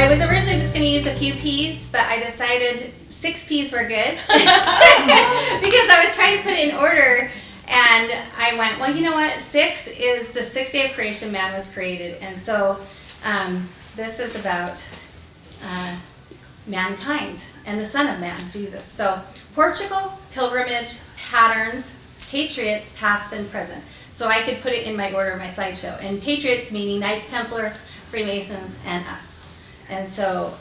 I was originally just going to use a few peas, but I decided 6 peas were good because I was trying to put it in order, and I went, well, you know what? 6 is the 6th day of creation. Man was created, and so this is about mankind and the Son of Man, Jesus. So Portugal, pilgrimage, patterns, Patriots, past and present. So I could put it in my order of my slideshow. And Patriots meaning Knights Templar, Freemasons, and us. And so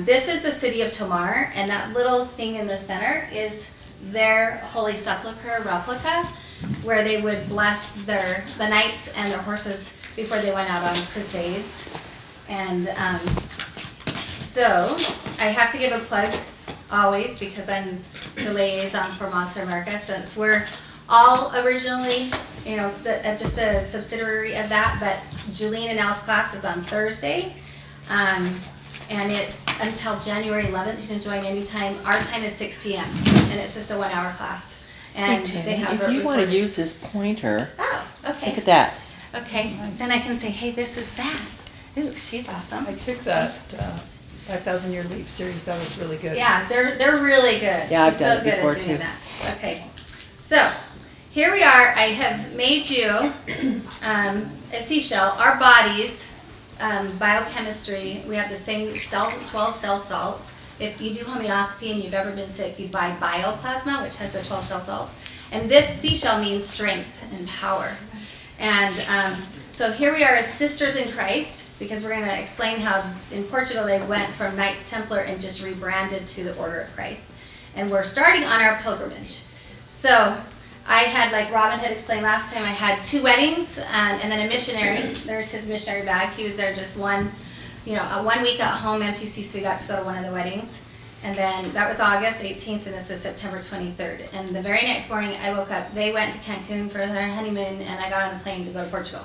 this is the city of Tomar, and that little thing in the center is their Holy Sepulchre replica, where they would bless the knights and their horses before they went out on crusades. And so I have to give a plug always, because I'm the liaison for Monster America, since we're all originally, just a subsidiary of that. But Juleen and Al's class is on Thursday, and it's until January 11th. You can join anytime. Our time is 6 p.m. and it's just a 1-hour class. And hey, they have if you want to use this pointer, okay. Look at that. Okay, nice. Then I can say, hey, this is that. She's awesome. I took that 5,000 Year Leap series. That was really good. Yeah, they're really good. Yeah, She's I've done so it before good at doing too. that. Okay, so here we are. I have made you a seashell. Our bodies, biochemistry, we have the same 12 cell salts. If you do homeopathy and you've ever been sick, you buy bioplasma, which has the 12 cell salts. And this seashell means strength and power. And so here we are as sisters in Christ, because we're going to explain how in Portugal they went from Knights Templar and just rebranded to the Order of Christ. And we're starting on our pilgrimage. So I had, like Robin had explained last time, I had 2 weddings and then a missionary. There's his missionary bag. He was there just 1 week at home, MTC, so we got to go to one of the weddings. And then that was August 18th, and this is September 23rd. And the very next morning I woke up, they went to Cancun for their honeymoon, and I got on a plane to go to Portugal.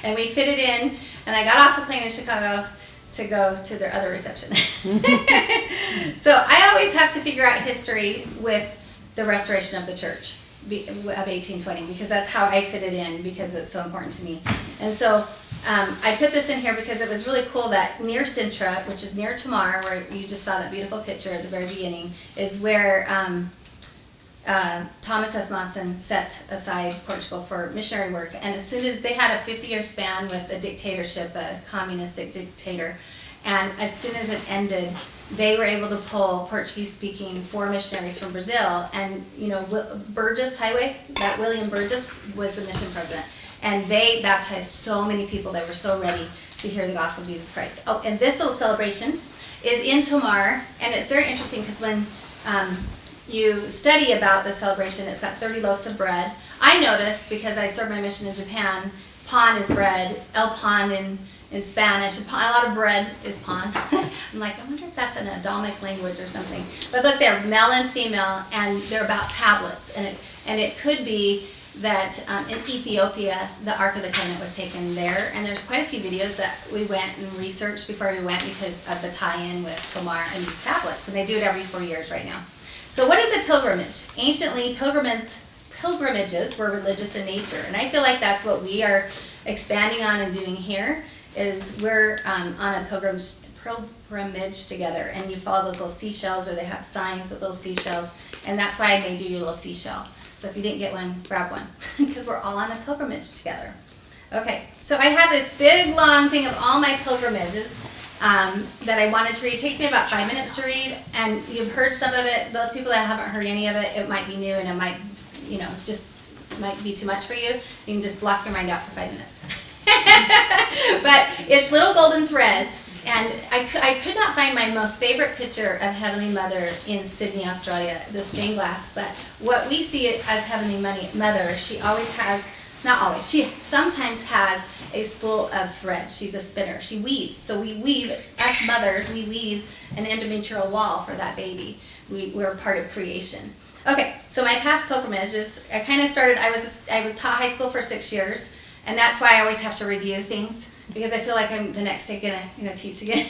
And we fitted in, and I got off the plane in Chicago to go to their other reception. So I always have to figure out history with the restoration of the church of 1820, because that's how I fit it in, because it's so important to me. And so I put this in here because it was really cool that near Sintra, which is near Tomar, where you just saw that beautiful picture at the very beginning, is where Thomas S. Mawson set aside Portugal for missionary work. And as soon as they had a 50-year span with a dictatorship, a communistic dictator, and as soon as it ended, they were able to pull Portuguese-speaking 4 missionaries from Brazil. And Burgess Highway, that William Burgess was the mission president. And they baptized so many people that were so ready to hear the gospel of Jesus Christ. Oh, and this little celebration is in Tomar, and it's very interesting because when you study about the celebration, it's got 30 loaves of bread. I noticed, because I served my mission in Japan, pan is bread, el pan in Spanish. A lot of bread is pan. I'm like, I wonder if that's an Adamic language or something. But look, they're male and female, and they're about tablets. And it could be that in Ethiopia, the Ark of the Covenant was taken there. And there's quite a few videos that we went and researched before we went because of the tie-in with Tomar and these tablets. And they do it every 4 years right now. So what is a pilgrimage? Anciently, pilgrimages were religious in nature. And I feel like that's what we are expanding on and doing here, is we're on a pilgrimage together. And you follow those little seashells, or they have signs with little seashells. And that's why I made you your little seashell. So if you didn't get one, grab one, because we're all on a pilgrimage together. Okay, so I have this big, long thing of all my pilgrimages that I wanted to read. It takes me about 5 minutes to read, and you've heard some of it. Those people that haven't heard any of it, it might be new, and it might, just might be too much for you. You can just block your mind out for 5 minutes. But it's little golden threads. And I could not find my most favorite picture of Heavenly Mother in Sydney, Australia, the stained glass. But what we see as Heavenly Mother, she always has, not always, she sometimes has a spool of thread. She's a spinner. She weaves. So we weave, us mothers, we weave an endometrial wall for that baby. We're part of creation. Okay, so my past pilgrimages, I kind of started, I taught high school for 6 years. And that's why I always have to review things, because I feel like I'm the next day gonna teach again.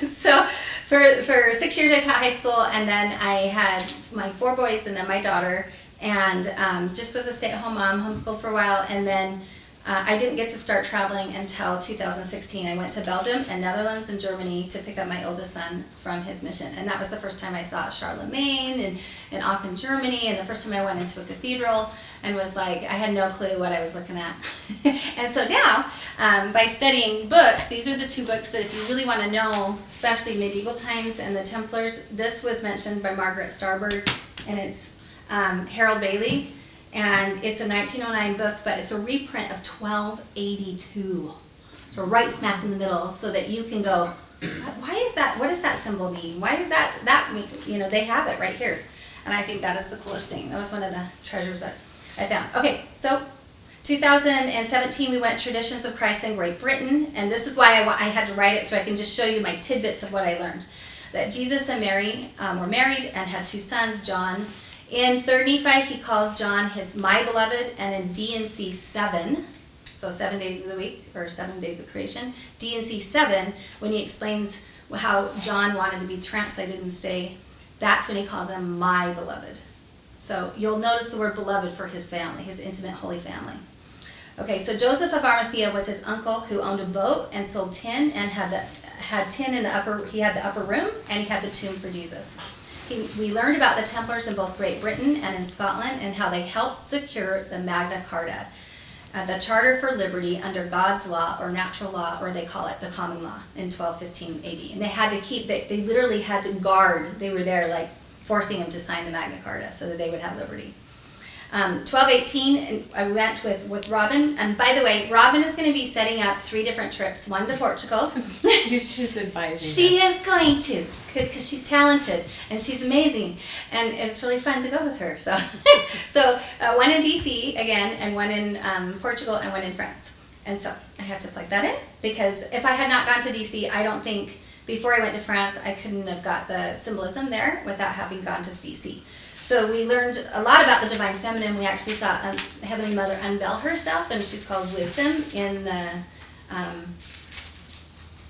So for 6 years I taught high school, and then I had my 4 boys and then my daughter, and just was a stay-at-home mom, homeschooled for a while, and then I didn't get to start traveling until 2016. I went to Belgium and Netherlands and Germany to pick up my oldest son from his mission. And that was the first time I saw Charlemagne and Aachen, Germany, and the first time I went into a cathedral and was like, I had no clue what I was looking at. And so now, by studying books, these are the two books that if you really want to know, especially medieval times and the Templars, this was mentioned by Margaret Starboard, and it's Harold Bailey. And it's a 1909 book, but it's a reprint of 1282. So right smack in the middle, so that you can go, why is that? What does that symbol mean? Why does that mean? You know, they have it right here. And I think that is the coolest thing. That was one of the treasures that I found. Okay, so 2017 we went Traditions of Christ in Great Britain, and this is why I had to write it, so I can just show you my tidbits of what I learned. That Jesus and Mary were married and had two sons, John. In 3rd Nephi, he calls John his my beloved, and in D&C 7, so 7 days of the week, or 7 days of creation, D&C 7, when he explains how John wanted to be translated and stay, that's when he calls him my beloved. So you'll notice the word beloved for his family, his intimate holy family. Okay, so Joseph of Arimathea was his uncle who owned a boat and sold tin and had tin in the upper, he had the upper room, and he had the tomb for Jesus. We learned about the Templars in both Great Britain and in Scotland and how they helped secure the Magna Carta, the Charter for Liberty under God's law or natural law, or they call it the common law, in 1215 AD. And they had to keep, they literally had to guard, they were there like forcing him to sign the Magna Carta so that they would have liberty. 1218, I went with Robin, and by the way, Robin is going to be setting up 3 different trips, one to Portugal. She's advising She us. is going to, because she's talented, and she's amazing, and it's really fun to go with her. So, one in DC, again, and one in Portugal, and one in France. And so, I have to plug that in, because if I had not gone to DC, I don't think, before I went to France, I couldn't have got the symbolism there without having gone to DC. So we learned a lot about the Divine Feminine. We actually saw Heavenly Mother unveil herself, and she's called Wisdom in the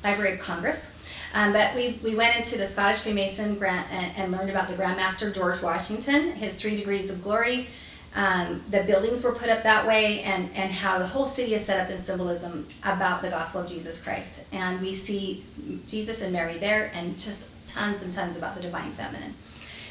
Library of Congress. But we went into the Scottish Freemason and learned about the Grand Master George Washington, his 3 degrees of glory. The buildings were put up that way, and how the whole city is set up in symbolism about the gospel of Jesus Christ. And we see Jesus and Mary there, and just tons and tons about the Divine Feminine.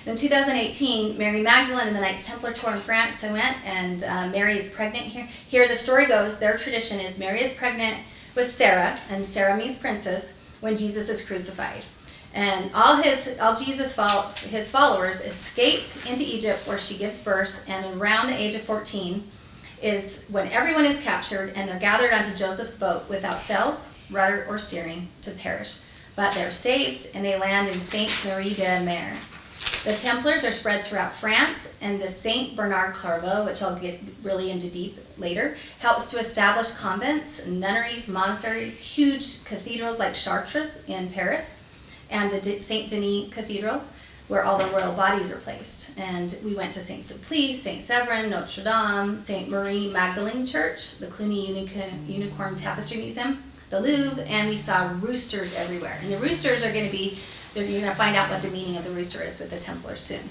In 2018, Mary Magdalene and the Knights Templar tour in France, I went, and Mary is pregnant here. Here the story goes, their tradition is Mary is pregnant with Sarah, and Sarah means princess, when Jesus is crucified. And all Jesus' his followers escape into Egypt, where she gives birth, and around the age of 14 is when everyone is captured, and they're gathered onto Joseph's boat without sails, rudder, or steering to perish. But they're saved, and they land in Sainte Marie de Mer. The Templars are spread throughout France, and the Saint Bernard Clairvaux, which I'll get really into deep later, helps to establish convents, nunneries, monasteries, huge cathedrals like Chartres in Paris, and the Saint Denis Cathedral, where all the royal bodies are placed. And we went to Saint Sulpice, Saint Severin, Notre Dame, Saint Marie Magdalene Church, the Cluny Unicorn Tapestry Museum, the Louvre, and we saw roosters everywhere. And the roosters are going to be, you're going to find out what the meaning of the rooster is with the Templars soon.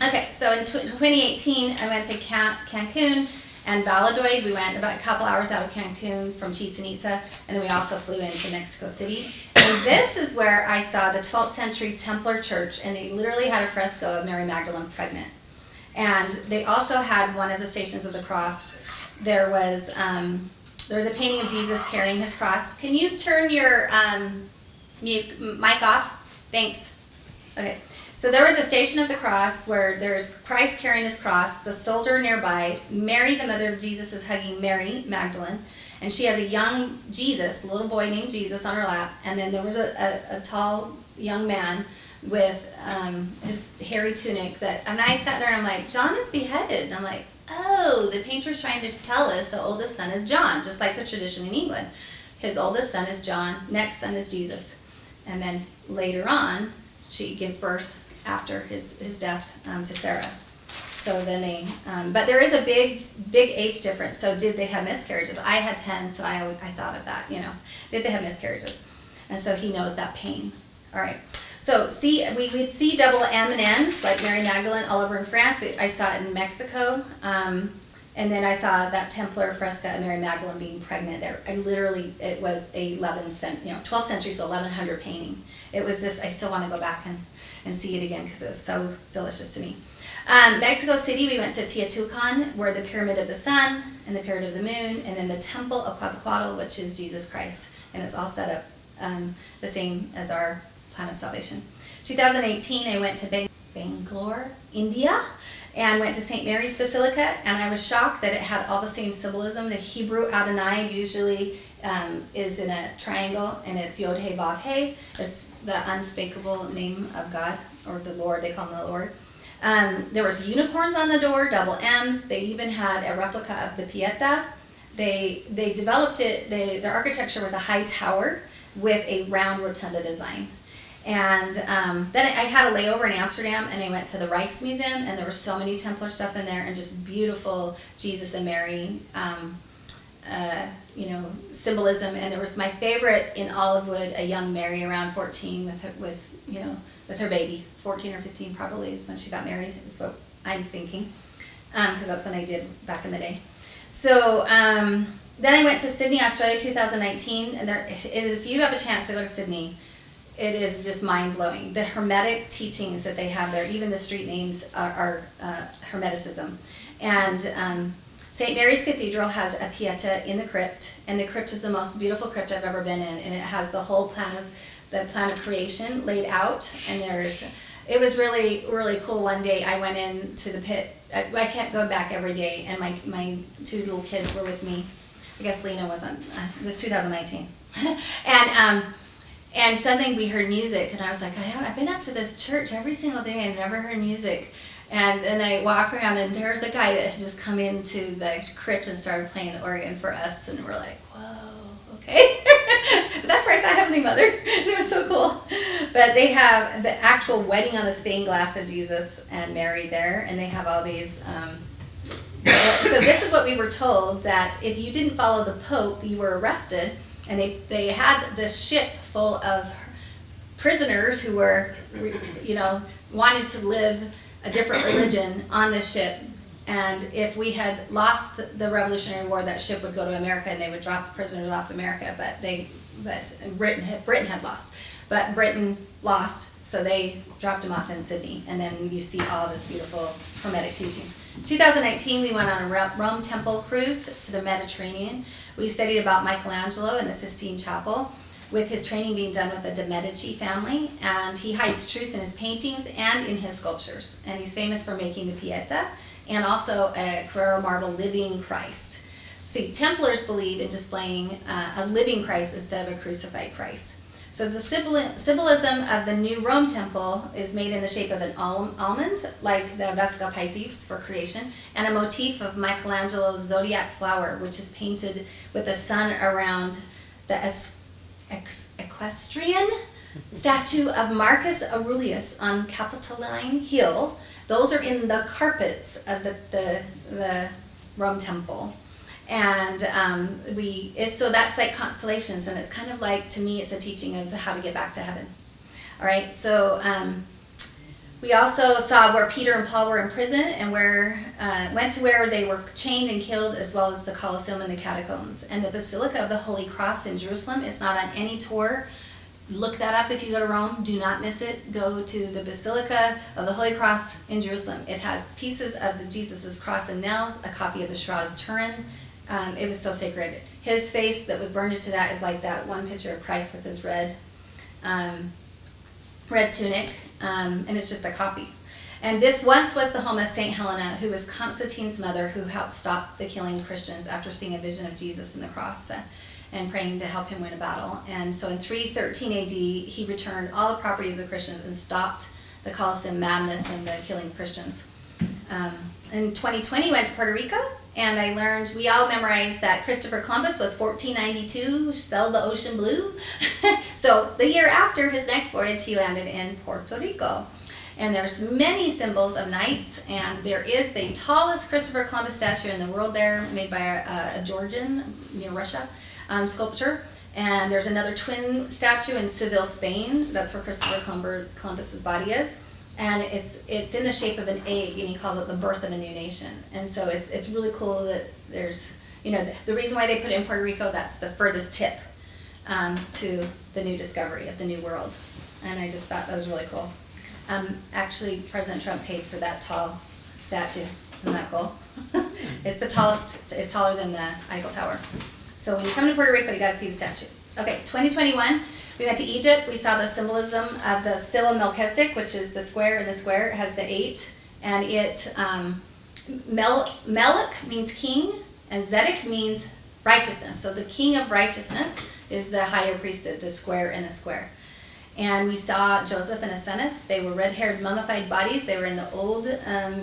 Okay, so in 2018, I went to Cancun and Valladolid. We went about a couple hours out of Cancun from Chichen Itza, and then we also flew into Mexico City. And this is where I saw the 12th century Templar church, and they literally had a fresco of Mary Magdalene pregnant. And they also had one of the Stations of the Cross. There was a painting of Jesus carrying his cross. Can you turn your mic off? Thanks. Okay. So there was a Station of the Cross where there's Christ carrying his cross, the soldier nearby, Mary, the mother of Jesus, is hugging Mary Magdalene, and she has a young Jesus, a little boy named Jesus, on her lap, and then there was a tall young man with his hairy tunic and I sat there and I'm like, John is beheaded. And I'm like, oh, the painter's trying to tell us the oldest son is John, just like the tradition in England. His oldest son is John, next son is Jesus. And then later on, she gives birth after his death to Sarah. So then but there is a big age difference. So did they have miscarriages? I had 10, so I thought of that, Did they have miscarriages? And so he knows that pain. All right. So we'd see double M and N's, like Mary Magdalene, all over in France. I saw it in Mexico. And then I saw that Templar fresco of Mary Magdalene being pregnant there. It was a 12th century, so 1100 painting. It was just, I still want to go back and see it again because it was so delicious to me. Mexico City, we went to Teotihuacan, where the Pyramid of the Sun and the Pyramid of the Moon, and then the Temple of Quetzalcoatl, which is Jesus Christ. And it's all set up the same as our plan of salvation. 2018, I went to Bangalore, India, and went to St. Mary's Basilica, and I was shocked that it had all the same symbolism. The Hebrew Adonai usually is in a triangle, and it's Yod He Vav He. It's the unspeakable name of God, or the Lord. They call him the Lord. There was unicorns on the door, double M's. They even had a replica of the Pieta. They developed it. Their architecture was a high tower with a round rotunda design. And then I had a layover in Amsterdam, and I went to the Rijksmuseum, and there was so many Templar stuff in there, and just beautiful Jesus and Mary, symbolism. And there was my favorite in Olivewood, a young Mary around 14 with her baby. 14 or 15 probably is when she got married, is what I'm thinking, because that's when they did back in the day. So then I went to Sydney, Australia, 2019, and if you have a chance to go to Sydney, it is just mind-blowing. The Hermetic teachings that they have there, even the street names are Hermeticism. And St. Mary's Cathedral has a Pieta in the crypt, and the crypt is the most beautiful crypt I've ever been in, and it has the whole plan of creation laid out. And it was really, really cool. One day I went into the pit. I kept going back every day, and my two little kids were with me. I guess Lena wasn't. It was 2019. And suddenly we heard music, and I was like, I've been up to this church every single day and never heard music. And then I walk around, and there's a guy that had just come into the crypt and started playing the organ for us, and we're like, whoa, okay. But that's where I saw Heavenly Mother, and it was so cool. But they have the actual wedding on the stained glass of Jesus and Mary there, and they have all these. So this is what we were told, that if you didn't follow the Pope, you were arrested. And they had this ship full of prisoners who were, wanted to live a different religion on this ship. And if we had lost the Revolutionary War, that ship would go to America, and they would drop the prisoners off America. But Britain had lost. But Britain lost, so they dropped them off in Sydney. And then you see all this beautiful Hermetic teachings. 2019, we went on a Rome Temple cruise to the Mediterranean. We studied about Michelangelo in the Sistine Chapel, with his training being done with the de' Medici family, and he hides truth in his paintings and in his sculptures. And he's famous for making the Pieta and also a Carrara marble living Christ. See, Templars believe in displaying a living Christ instead of a crucified Christ. So the symbolism of the new Rome temple is made in the shape of an almond, like the Vesica Piscis for creation, and a motif of Michelangelo's zodiac flower, which is painted with the sun around the equestrian statue of Marcus Aurelius on Capitoline Hill. Those are in the carpets of the Rome temple. And so that's like constellations, and it's kind of like, to me, it's a teaching of how to get back to heaven. All right, so we also saw where Peter and Paul were in prison, and went to where they were chained and killed, as well as the Colosseum and the catacombs. And the Basilica of the Holy Cross in Jerusalem is not on any tour. Look that up if you go to Rome. Do not miss it. Go to the Basilica of the Holy Cross in Jerusalem. It has pieces of Jesus' cross and nails, a copy of the Shroud of Turin. It was so sacred. His face that was burned into that is like that one picture of Christ with his red tunic, and it's just a copy. And this once was the home of St. Helena, who was Constantine's mother, who helped stop the killing of Christians after seeing a vision of Jesus in the cross and praying to help him win a battle. And so in 313 AD, he returned all the property of the Christians and stopped the Colosseum madness and the killing of Christians. In 2020, went to Puerto Rico, and I learned, we all memorized that Christopher Columbus was 1492, sailed the ocean blue. So the year after his next voyage, he landed in Puerto Rico. And there's many symbols of knights, and there is the tallest Christopher Columbus statue in the world there, made by a Georgian near Russia, sculpture. And there's another twin statue in Seville, Spain. That's where Christopher Columbus's body is. And it's in the shape of an egg, and he calls it the birth of a new nation. And so it's really cool that there's, the reason why they put it in Puerto Rico, that's the furthest tip to the new discovery of the new world. And I just thought that was really cool. Actually, President Trump paid for that tall statue. Isn't that cool? It's the tallest, it's taller than the Eiffel Tower. So when you come to Puerto Rico, you got to see the statue. Okay, 2021, we went to Egypt. We saw the symbolism of the Silla Melchizedek, which is the square in the square. It has the 8, and it, Melech means king, and Zedek means righteousness. So the king of righteousness is the higher priest of the square in the square. And we saw Joseph and Asenath. They were red-haired mummified bodies. They were in the old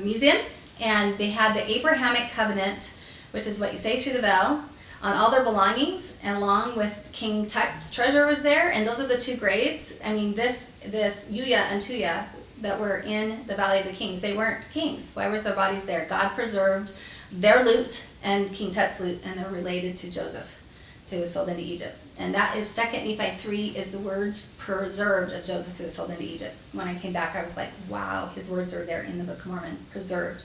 museum. And they had the Abrahamic covenant, which is what you say through the veil, on all their belongings, and along with King Tut's treasure was there. And those are the 2 graves. I mean, this Yuya and Tuya that were in the Valley of the Kings, they weren't kings. Why were their bodies there? God preserved their loot and King Tut's loot, and they're related to Joseph, who was sold into Egypt. And that is 2 Nephi 3 is the words preserved of Joseph, who was sold into Egypt. When I came back, I was like, wow, his words are there in the Book of Mormon, preserved.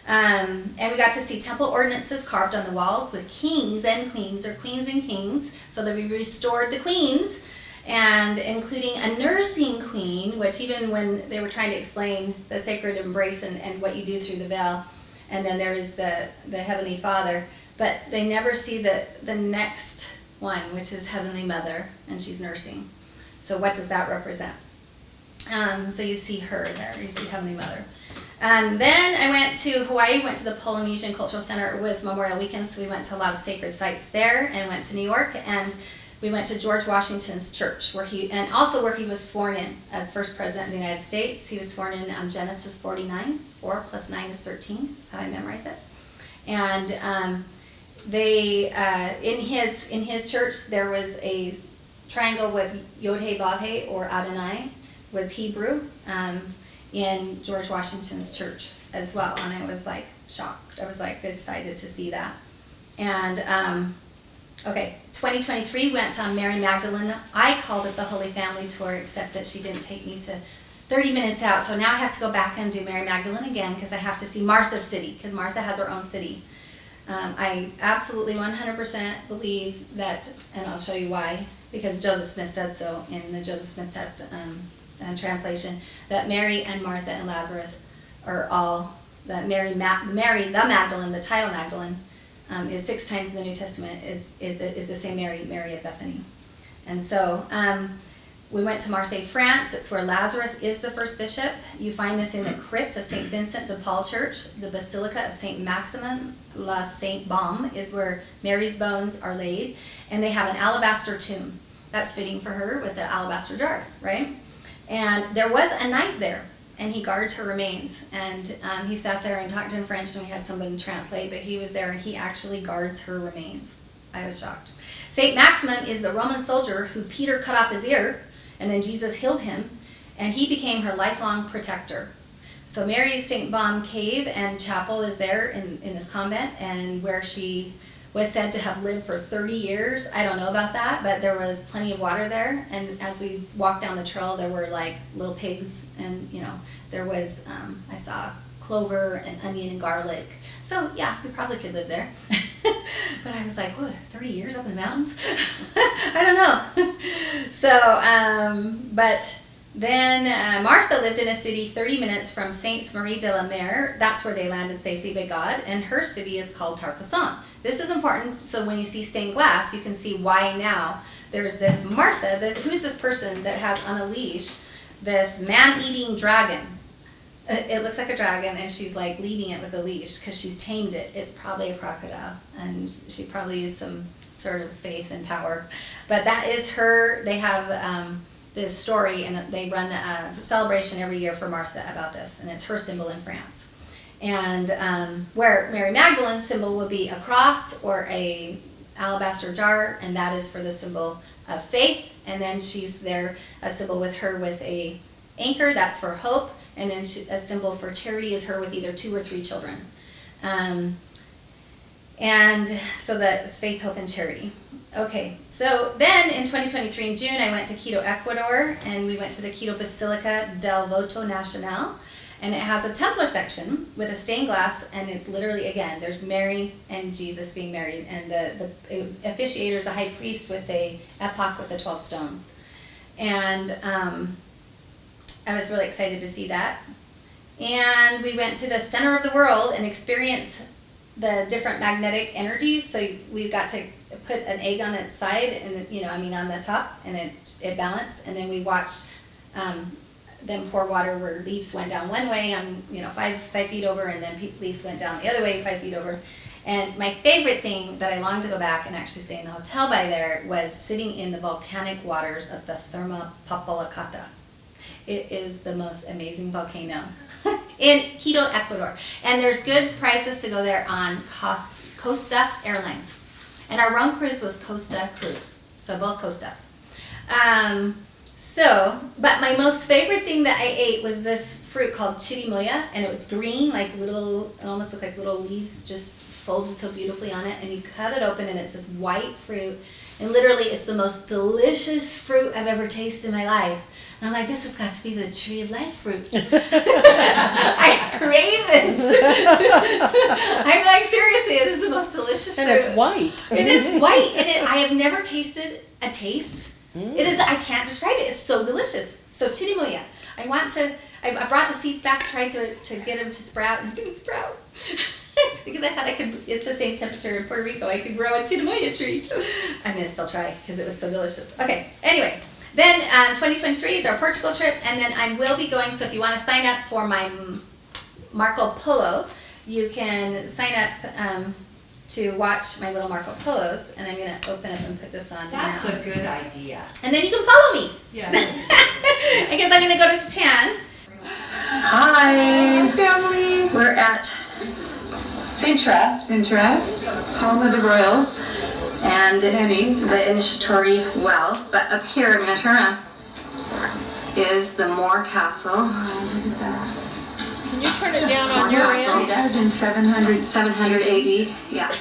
And we got to see temple ordinances carved on the walls with kings and queens, or queens and kings, so that we restored the queens, and including a nursing queen, which even when they were trying to explain the sacred embrace and what you do through the veil, and then there is the Heavenly Father, but they never see the next one, which is Heavenly Mother, and she's nursing. So what does that represent? So you see her there, you see Heavenly Mother. Then I went to Hawaii, went to the Polynesian Cultural Center. It was Memorial Weekend, so we went to a lot of sacred sites there, and went to New York, and we went to George Washington's church, where he was sworn in as first president of the United States. He was sworn in on Genesis 49, 4 plus 9 is 13. That's how I memorize it. And they in his church there was a triangle with Yod-Heh, Vav-Heh, or Adonai was Hebrew. In George Washington's church as well, and I was like shocked. I was like excited to see that. And 2023 went on Mary Magdalene. I called it the Holy Family Tour, except that she didn't take me to 30 minutes out, so now I have to go back and do Mary Magdalene again, because I have to see Martha's city, because Martha has her own city. I absolutely 100% believe that, and I'll show you why, because Joseph Smith said so in the Joseph Smith Test translation, that Mary and Martha and Lazarus are all, that Mary the Magdalene, the title Magdalene, is 6 times in the New Testament, is the same Mary of Bethany. And so we went to Marseille, France. It's where Lazarus is the first bishop. You find this in the crypt of St. Vincent de Paul Church. The Basilica of St. Maximin la Saint Baume is where Mary's bones are laid. And they have an alabaster tomb. That's fitting for her with the alabaster jar, right? And there was a knight there, and he guards her remains. And he sat there and talked in French, and we had somebody translate, but he was there, and he actually guards her remains. I was shocked. St. Maximin is the Roman soldier who Peter cut off his ear, and then Jesus healed him, and he became her lifelong protector. So Mary's St. Baume Cave and Chapel is there in this convent, and where she was said to have lived for 30 years. I don't know about that, but there was plenty of water there. And as we walked down the trail, there were like little pigs, and there was, I saw clover and onion and garlic. So yeah, we probably could live there. But I was like, whoa, 30 years up in the mountains? I don't know. So, but then Martha lived in a city 30 minutes from Saints Marie de la Mer. That's where they landed safely by God, and her city is called Tarkassan. This is important, so when you see stained glass, you can see why now there's this Martha. Who's this person that has on a leash this man-eating dragon? It looks like a dragon, and she's like leading it with a leash because she's tamed it. It's probably a crocodile, and she probably used some sort of faith and power. But that is her. They have this story, and they run a celebration every year for Martha about this, and it's her symbol in France. And where Mary Magdalene's symbol will be a cross or a alabaster jar, and that is for the symbol of faith. And then she's there, a symbol with her with a anchor, that's for hope. And then a symbol for charity is her with either 2 or 3 children. And so that's faith, hope, and charity. Okay, so then in 2023 in June, I went to Quito, Ecuador, and we went to the Quito Basilica del Voto Nacional, and it has a Templar section with a stained glass, and it's literally, again, there's Mary and Jesus being married, and the officiator is a high priest with a epoch with the 12 stones. And I was really excited to see that. And we went to the center of the world and experienced the different magnetic energies. So we got to put an egg on its side, and on the top, and it balanced. And then we watched them pour water where leaves went down one way on 5 feet over, and then leaves went down the other way 5 feet over. And my favorite thing that I longed to go back and actually stay in the hotel by there was sitting in the volcanic waters of the Thermopylaca. It is the most amazing volcano in Quito, Ecuador. And there's good prices to go there on Costa Airlines. And our Rome cruise was Costa Cruise. So both Costas. But my most favorite thing that I ate was this fruit called chirimoya. And it was green, like little, it almost looked like little leaves just folded so beautifully on it. And you cut it open and it's this white fruit. And literally it's the most delicious fruit I've ever tasted in my life. And I'm like, this has got to be the tree of life fruit. I crave it. I'm like, seriously, it is the most delicious fruit. And it's white. It is white. And I have never tasted a taste. It is, I can't describe it. It's so delicious. So chirimoya. I brought the seeds back, tried to get them to sprout, and it didn't sprout. Because I thought it's the same temperature in Puerto Rico, I could grow a chirimoya tree. I'm going to still try because it was so delicious. Okay, anyway. Then 2023 is our Portugal trip, and then I will be going, so if you want to sign up for my Marco Polo, you can sign up to watch my little Marco Polos, and I'm going to open up and put this on That's now. a good idea. And then you can follow me. Yeah. I guess I'm going to go to Japan. Hi, family. We're at Sintra, Home of the Royals. and Many. the initiatory well, but up here, I'm going to turn around, is the Moor Castle. Can you turn it down on Moor your Castle. end? Died in 700. 700 AD, yeah.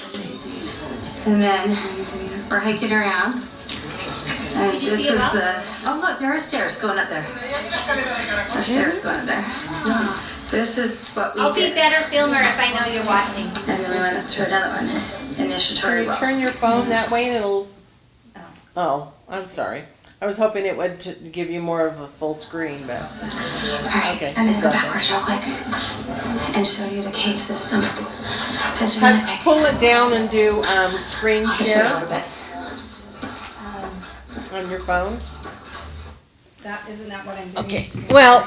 And then we're hiking around. And this is oh look, there are stairs going up there. There's stairs going up there. This is what we did. I'll be better filmer if I know you're watching. And then we went up to another one, Can initiatory you well. turn your phone that way and it'll... Oh. Oh, I'm sorry. I was hoping it would give you more of a full screen, but... Alright, Okay, I'm gonna go it doesn't. backwards real quick and show you the cave system. Just really quick. Pull it down and do screen I'll just show you a share little bit. on your phone. Isn't that what I'm doing? Okay, well,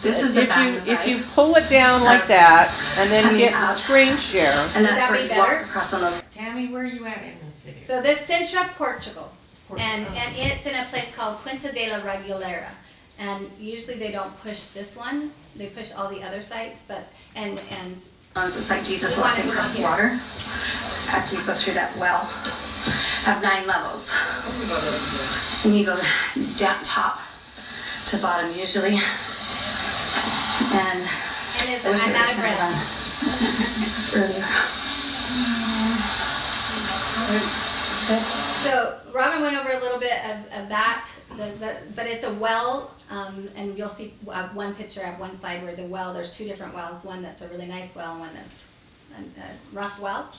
This is the if back you side. pull it down like that and then Coming get out. screen share. And that's that where be you better? walk across on those. Tammy, where are you at in this video? So this Sintra, Portugal. And it's in a place called Quinta de la Regulera. And usually they don't push this one. They push all the other sites, but it's like Jesus walking across the water after you go through that well of 9 levels. And you go down top to bottom usually. And I wish I I'm would out of turn it breath. on earlier. So Robin went over a little bit of that, but it's a well, and you'll see one picture of one side where the well, there's 2 different wells, one that's a really nice well and one that's a rough well.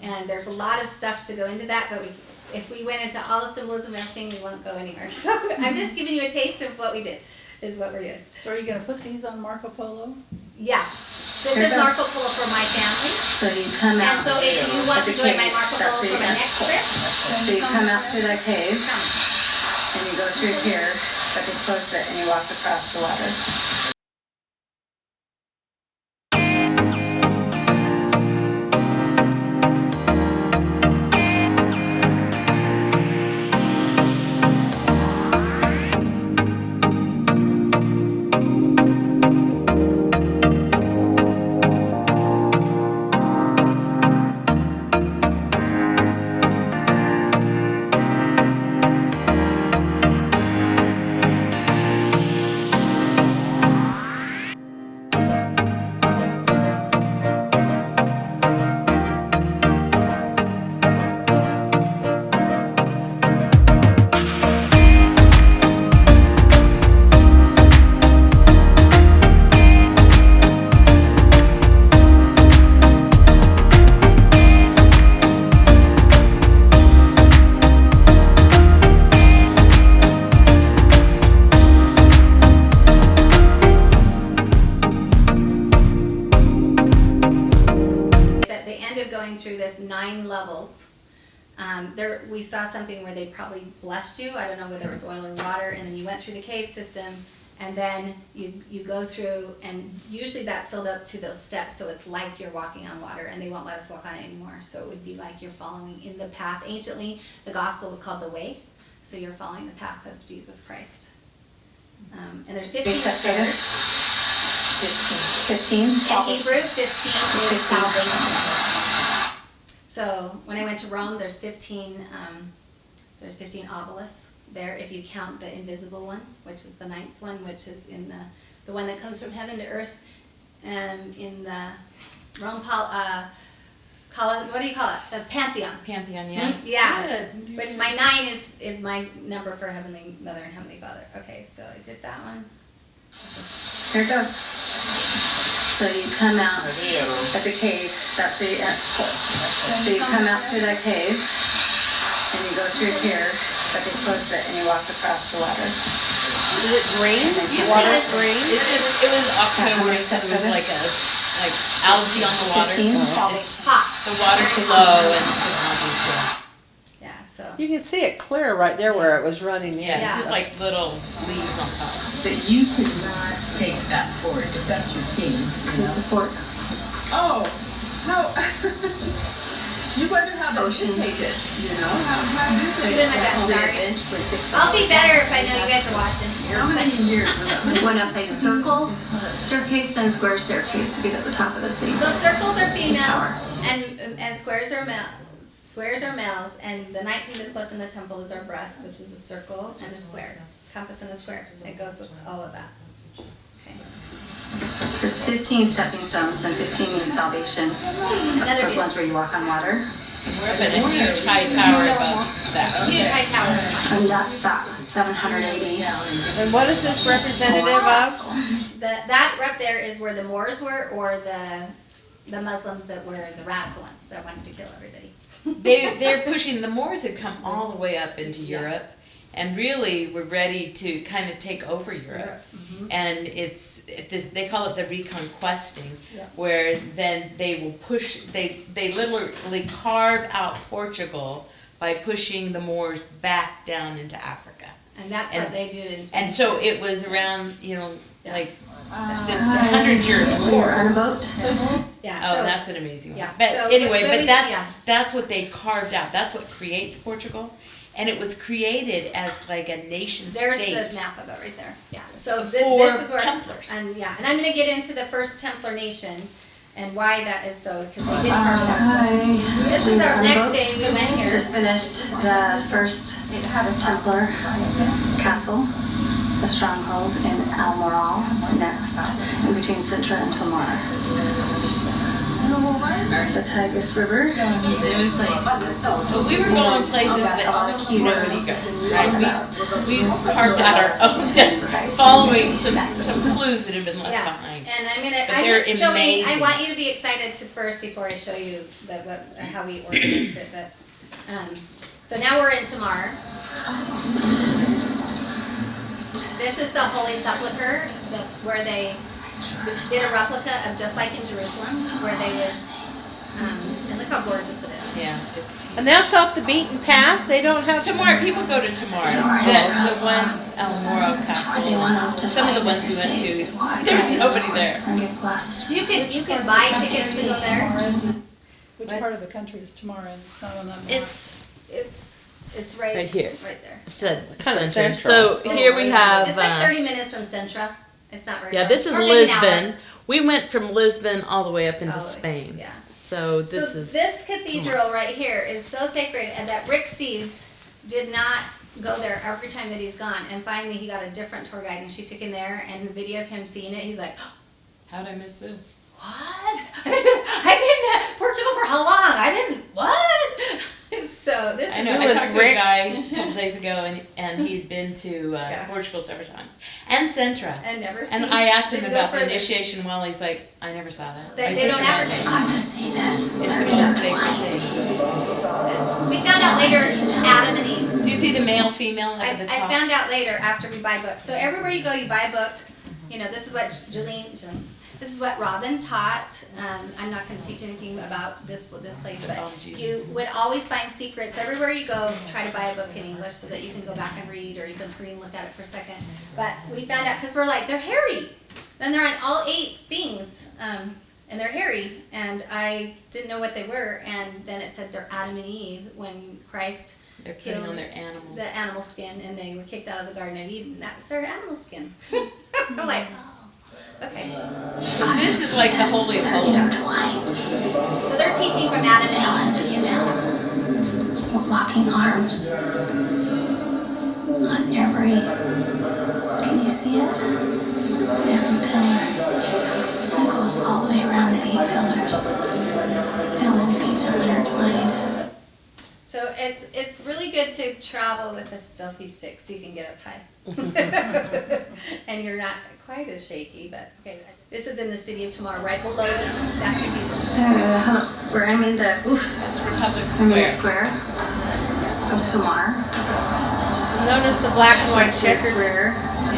And there's a lot of stuff to go into that, but if we went into all the symbolism and everything, we won't go anywhere. So I'm just giving you a taste of what we did, is what we're doing. So are you gonna put these on Marco Polo? Yeah. This This is is Marco Polo for my family. So you come And out. so if you want to join my Marco That's Polo where for you my go. next trip, So you come out through that cave, and you go through here, but they close it, and you walk across the water. levels. We saw something where they probably blessed you. I don't know whether it was oil or water, and then you went through the cave system, and then you go through, and usually that's filled up to those steps, so it's like you're walking on water, and they won't let us walk on it anymore. So it would be like you're following in the path. Anciently, the gospel was called the way, so you're following the path of Jesus Christ. And there's 15 steps there. steps. 15. In Hebrew, 15 is salvation. So when I went to Rome, there's 15 obelisks there if you count the invisible one, which is the 9th one, which is in the one that comes from heaven to earth, in the Rome, what do you call it? The Pantheon. Pantheon, yeah. Yeah. Good. Which my 9 is my number for Heavenly Mother and Heavenly Father. Okay, so I did that one. Here it goes. So you come out at the cave, that's where you end. So you come out through that cave, and you go through here, but they close it, and you walk across the water. Is it green? You Water see this? green? It was October, so it was like algae on the water. 15. Hot. The water's low and some algae. Yeah, so. You can see it clear right there where it was running in. Yeah, it's Yeah. just like little leaves on top. But you could not take that fort if that's your king. Here's the fort. Oh, no. You wonder how they should take it, you know? How do Shoot they? in my gun, sorry. I'll be better if I know you guys are watching. How many years was that? We went up a circle staircase, then square staircase to get at the top of this thing. So circles are This tower. females, and squares are males. Squares are males, and the 9th thing that's close in the temple is our breast, which is a circle and a square. Compass and a square. It goes with all of that. Okay. There's 15 stepping stones, and 15 means salvation. Another Those ones where you walk on water. We're up in a huge high tower above that. huge high tower. And that's that 780. And what is this representative of? That right there is where the Moors were, or the Muslims that were the radical ones that wanted to kill everybody. They're pushing, the Moors had come all the way up into Europe and really were ready to kind of take over Europe. And they call it the reconquesting, where then they will push, they literally carve out Portugal by pushing the Moors back down into Africa. And that's what they did in Spain. And so it was around, like this 100-year war. On a boat. Yeah. Oh, So that's an amazing one. yeah. But So, anyway, but we- that's what they carved out. That's what creates Portugal. And it was created as like a nation there's state. the map of it right there. Yeah. So For this is where Templars. And I'm going to get into the first Templar nation and why that is so, because they did carve it out. This is our next day. We went here. Just finished the first Templar castle, the stronghold in Almoral, next, in between Sintra and Tomar. The Tigris River. It was like, But we were going places that nobody goes, right? We carved out our own following some clues that have been left Yeah, behind. and But I'm they're just showing. I amazing. want you to be excited first before I show you how we organized it. But so now we're in Tomar. This is the Holy Sepulchre, where they did a replica of just like in Jerusalem, where they would. And look how gorgeous it is. Yeah, it's And that's off the beaten path? They don't have... Tomar. People go to Tomar. The one El Moro Castle. Some of the ones we went to, there's nobody there. And get blessed. You could buy tickets to go there. Which part of the country is Tomar in? It's not on that map. It's right Right here. right there. Kind of Center. central. So here we have. It's like 30 minutes from Sintra. It's not very Yeah, far. this is Or maybe an hour. Lisbon. We went from Lisbon all the way up into All the way, Spain. Yeah. So this is. This cathedral right here is so sacred, and that Rick Steves did not go there every time that he's gone. And finally, he got a different tour guide, and she took him there. And the video of him seeing it, he's like, How'd I miss this? "What? I've been to Portugal for how long? I didn't what?" So this I is know. Who I was talked to a Rick's? guy a couple days ago, and he'd been to Yeah. Portugal several times and Sintra. and never seen. And I asked him didn't go about the further. initiation well. He's like, I never saw that. They- My they don't sister advertise. did. Got to see this. It's the most sacred thing. We found out later Adam and Eve. Do you see the male, female I at the top? found out later after we buy books. So everywhere you go, you buy a book. You know, this is what This is what Robin taught. I'm not going to teach anything about this place, but Oh, Jesus. you would always find secrets everywhere you go. Try to buy a book in English so that you can go back and read, or you can read and look at it for a second. But we found out because we're like, they're hairy. Then they're on all 8 things, and they're hairy. And I didn't know what they were. And then it said they're Adam and Eve when Christ They're putting killed on their animal. the animal skin, and they were kicked out of the Garden of Eden. That's their animal skin. I'm like, oh, okay. So this is like the Holy of Holies. So they're teaching from Adam and Male and female, locking arms on every, can you see it? Every pillar. It goes all the way around the 8 pillars. Male and female intertwined. So it's really good to travel with a selfie stick so you can get up high. And you're not quite as shaky, but okay. This is in the city of Tomar, right below this. That could be Where I'm in the, That's Republic I'm in the Square. square of Tomar, Notice the black and white which is checkers. where the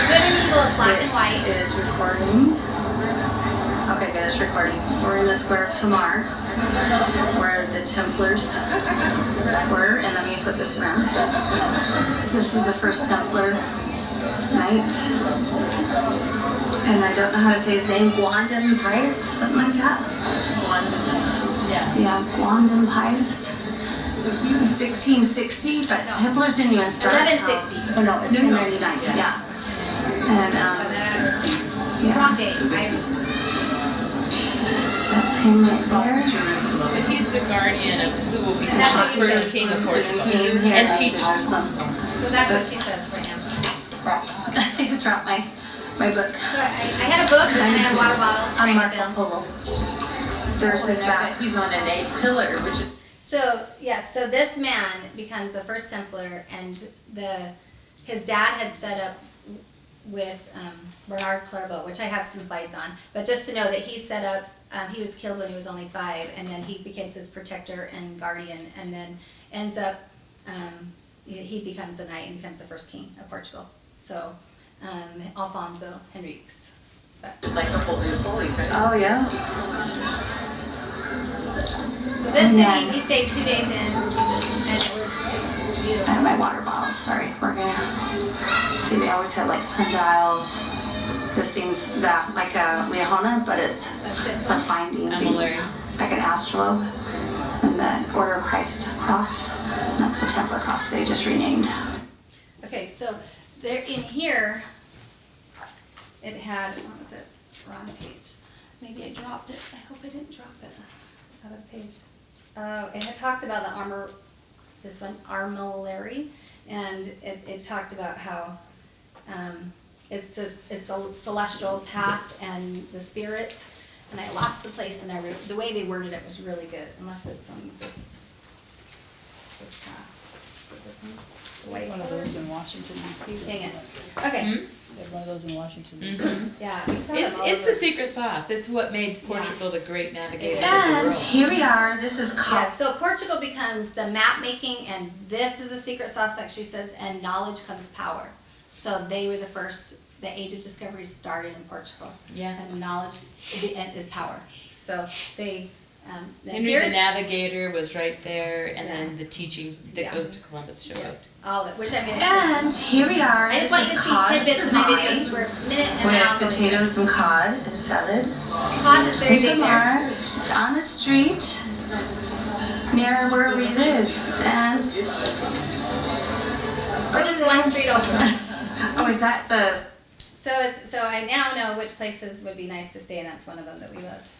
good and evil is black and white. it is recording. Okay, good, it's recording. We're in the square of Tomar, where the Templars were, and let me flip this around. This is the first Templar knight, and I don't know how to say his name, Guandam Pius, something like that. Yeah, Guandam Pius. 1660, but Templars didn't even start till... 1160. Oh no, it's 1099, yeah. And, yeah. Wrong date. That's him right there. But he's the guardian of who will be the That's what you first said. king of Portugal. Came here And at teach. Jerusalem. So that's what she says right now. I just dropped my book. So I had a book and I had a water bottle On trying to Marco film. Polo. There's his back. He's on an 8 pillar, which is So yes, so this man becomes the first Templar, and his dad had set up with Bernard Clairvaux, which I have some slides on. But just to know that he set up, he was killed when he was only 5, and then he becomes his protector and guardian, and then ends up he becomes the knight and becomes the first king of Portugal. So Alfonso Henriques. it's like the Holy of Holies, right? Oh, yeah. So this Yeah. city, we stayed 2 days in, and it was I beautiful. have my water bottle, sorry. We're gonna see, they always have like sundials. This thing's that, like a Leona, but it's for finding things. Like an astrolabe. And the Order of Christ cross. That's the Templar cross they just renamed. Okay, so there in here, it had, what was it, wrong page. Maybe I dropped it. I hope I didn't drop it out of the page. It had talked about the armor, this one, armillary, and it talked about how it's a celestial path and the spirit, and I lost the place, and the way they worded it was really good, unless it's on this path. Is it this one? The We had white one of color? those in Washington DC. Dang it. Okay, We had one of those in Washington DC. yeah, we saw them all It's over. the secret sauce. It's what made Portugal the great navigators of the And world. here we are. This is Yeah, called. so Portugal becomes the map making, and this is the secret sauce, like she says, and knowledge comes power. So they were the first, the age of discovery started in Portugal. Yeah. And knowledge is power. So they, then Henry the here's Navigator was right there, and Yeah. then the teaching that Yeah. goes to Columbus showed up. all of it, which I mean, And here we are. I just This want is you to cod see tidbits in my cod videos for a minute, and with then I'll go into it. potatoes and cod and salad. Cod is very In big there. Tomar, on the street near where we live. And We're just one street over. oh, is that the? So I now know which places would be nice to stay, and that's one of them that we loved.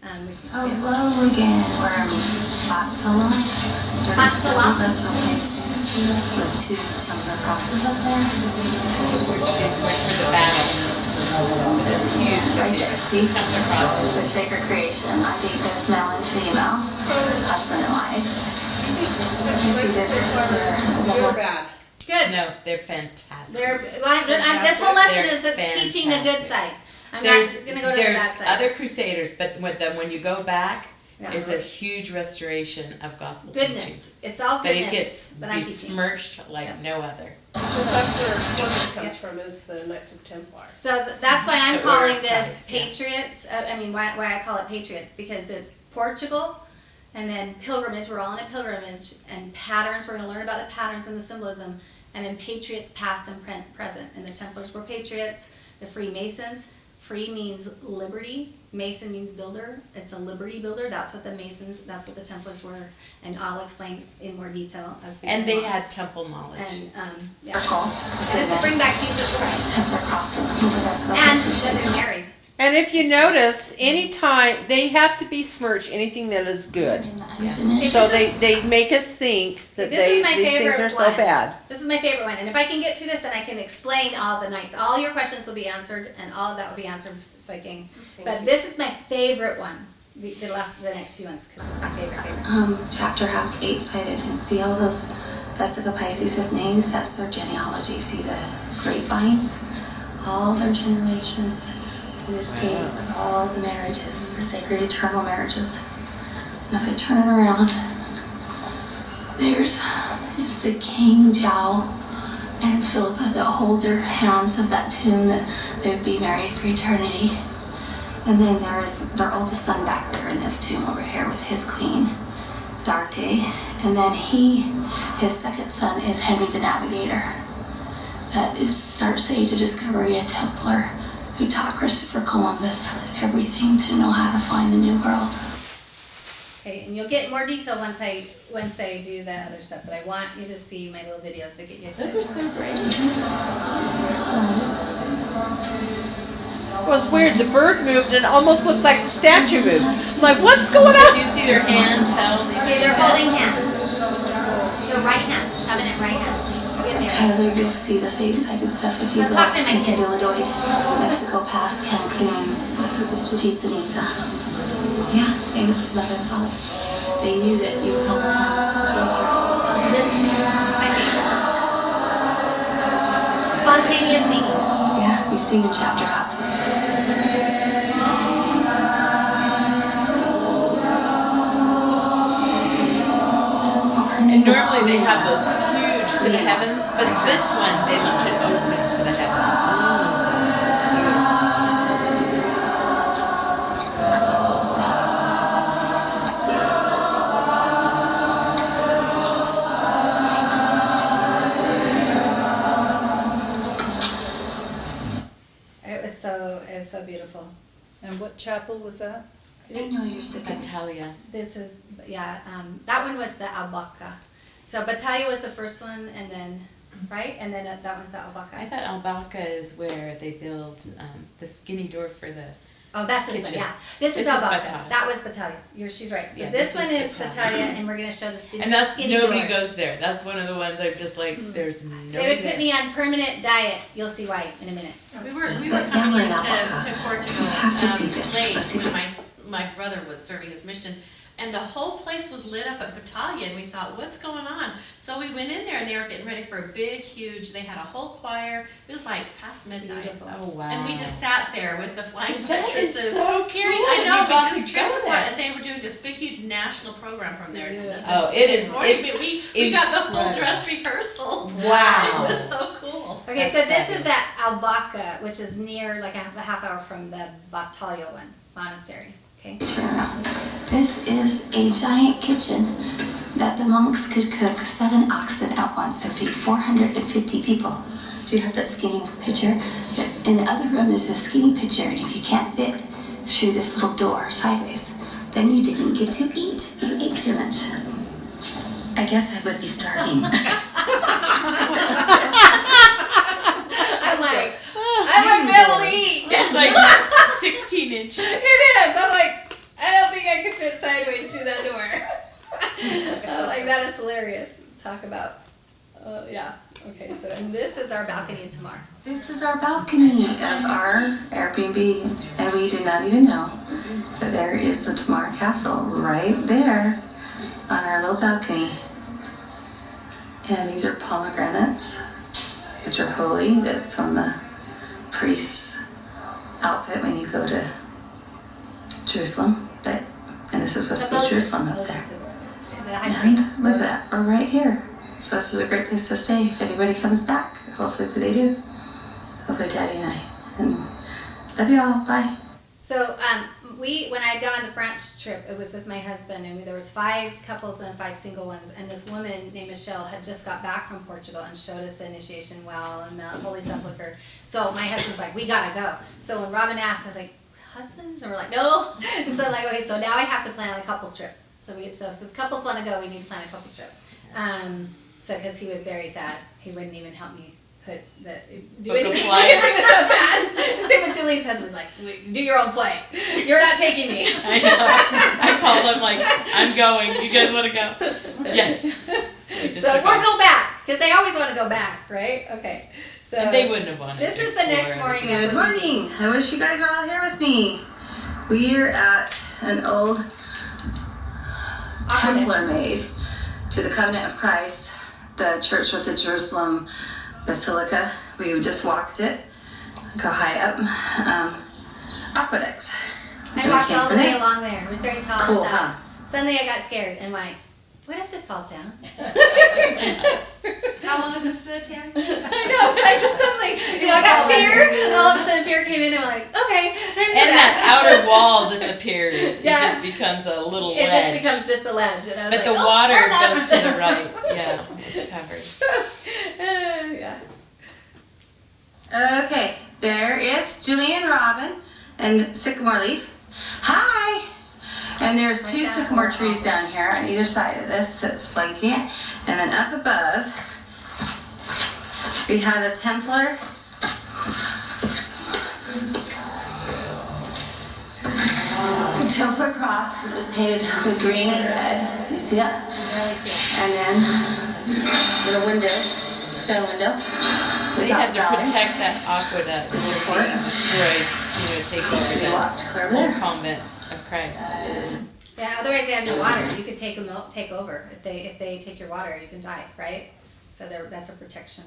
We can see it. Hello again. We're in Fatala. Fatala? That's what places with 2 Templar crosses up there. Which is went for the battle. This huge Right there. See? Templar crosses. The sacred creation. I think there's male and female, husband and wives. You see they're bad. Good. No, they're fantastic. This whole lesson They're is teaching the good side. I'm There's not gonna go to the there's bad side. other crusaders, but when you go back, Yeah. it's a huge restoration of gospel Goodness. teaching. It's all But goodness. it gets that I'm teaching. besmirched like Yeah. no other. That's where Portugal comes from, is the Knights of Templar. So that's why I'm The calling order this Christ, yeah. Patriots. Why I call it Patriots, because it's Portugal, and then pilgrimage. We're all in a pilgrimage, and patterns. We're going to learn about the patterns and the symbolism, and then Patriots, past and present. And the Templars were Patriots. The Freemasons. Free means liberty. Mason means builder. It's a liberty builder. That's what the Masons. That's what the Templars were, and I'll explain in more detail as we And go they on. had temple knowledge. And yeah. Circle. And this will bring back Jesus Christ. Templar cross in the Vesical And position. that they're married. And if you notice, anytime they have to besmirch anything that is good. In the unfinished. So they make us think that This is my these things favorite are so one. bad. This is my favorite one, and if I can get through this, then I can explain all the nights. All your questions will be answered, and all of that will be answered, so I can. But this is my favorite one. The next few ones, because it's my favorite. Chapter house 8-sided, and see all those Vesica Pisces with names? That's their genealogy. See the grapevines? All their generations. This gate, all the marriages, the sacred eternal marriages. And if I turn it around, it's the King Zhao and Philippa that hold their hands of that tomb that they would be married for eternity. And then there's their oldest son back there in this tomb over here with his queen, Darte. And then his second son is Henry the Navigator. That starts the Age of Discovery, a Templar who taught Christopher Columbus everything to know how to find the New World. Okay, and you'll get more detail once I do the other stuff. But I want you to see my little videos to get you excited. Those are so great. It was weird. The bird moved and it almost looked like the statue moved. I'm like, what's going Did on? you see their hands held? Okay, they're holding hands. Their right hands, covenant right hands. Get married. Tyler, you'll see this 8-sided stuff if you I'm go talking to my into kids. Illinois, Mexico past Cancun, Chichen Itza. Yeah, same as his mother and father. They knew that you held hands through eternity. This, my favorite. Spontaneous singing. Yeah, we sing in chapter houses. And normally they have those huge to the heavens, but this one they left it open to the heavens. It was so beautiful. And what chapel was that? I know you're sick of Battaglia. This is, that one was the albaca. So Battaglia was the first one, and then, right? And then that one's the albaca. I thought Albaca is where they build the skinny door for the. Oh, that's this kitchen. one, yeah. This is This is albaca. Battaglia. That was Battaglia. She's right. So Yeah, this this one is is Battaglia. Battaglia, and we're gonna show the skinny, And that's skinny nobody door. goes there. That's one of the ones I'm just like, there's They nobody would put there. me on permanent diet. You'll see why in a minute. We were But coming now we're in into Albaca. to Portugal You have to see this. late Let's see when if my brother was serving his mission, and the whole place was lit up at Battaglia, and we thought, what's going on? So we went in there, and they were getting ready for a big, huge. They had a whole choir. It was like past midnight. Beautiful. Oh wow. And we just sat there with the flying That is Patriots. so cool. I know, You got we just to go tripped for there. it, and they were doing this big, huge national program from there. Oh, it is. Morning, It's we got the whole incredible. dress rehearsal. Wow. It was so cool. Okay, That's so this is fabulous. at Albaca, which is near like a half hour from the Battaglia one, monastery. Okay. turn around. This is a giant kitchen that the monks could cook 7 oxen at once and feed 450 people. Do you have that skinny picture? In the other room, there's a skinny picture, and if you can't fit through this little door sideways, then you didn't get to eat. You ate too much. I guess I would be starving. I'm like, I wouldn't be able to eat. It's like 16 inches. It is. I'm like, I don't think I could fit sideways through that door. I'm like, that is hilarious. Talk about, yeah. Okay, so and this is our balcony in Tomar. This is our balcony of our Airbnb, and we did not even know that there is the Tomar Castle right there on our little balcony. And these are pomegranates, which are holy. That's on the priest's outfit when you go to Jerusalem. And this is supposed to be Jerusalem up there. Moses is the high And priest. look at that, we're right here. So this is a great place to stay if anybody comes back. Hopefully they do. Hopefully Daddy and I. And love you all. Bye. So when I had gone on the French trip, it was with my husband, and there was 5 couples and 5 single ones. And this woman named Michelle had just got back from Portugal and showed us the initiation well and the Holy Sepulchre. So my husband's like, we gotta go. So when Robin asked, I was like, husbands? And we're like, no. And so I'm like, okay, so now I have to plan a couples trip. So if the couples want to go, we need to plan a couples trip. So because he was very sad, he wouldn't even help me do anything because he was so sad. Same with Juleen's husband, like, do your own flight. You're not taking me. I know. I called him like, I'm going. You guys want to go? Yes. So we'll go back because they always want to go back, right? Okay. So And they wouldn't have wanted this to is the next explore morning. Good morning. I wish you guys were all here with me. We're at an old Templar made to the Covenant of Christ, the church with the Jerusalem Basilica. We just walked it. Go high up. Aqueduct. I walked all the way along there. It was very tall. Cool, and huh? Suddenly I got scared and went, what if this falls down? How long has it stood, Tammy? I know, but I just suddenly, I got fear. All of a sudden fear came in and I'm like, okay. And that outer wall disappears. Yeah. It just becomes a little It ledge. just becomes just a ledge. And I was But like, the oh, water hold on. goes to the right. Yeah, it's covered. Yeah. Okay, there is Juleen Robin and Sycamore Leaf. Hi! And there's 2 sycamore trees down here on either side of this that's slinking it. And then up above, we have a Templar. Templar cross that was painted with green and red. Do you see that? And then little window, stone window. They had to protect that aqueduct before it destroyed, take So we over walked clear the over whole there. convent of Christ. Yeah, otherwise they have no water. You could take over. If they take your water, you can die, right? So that's a protection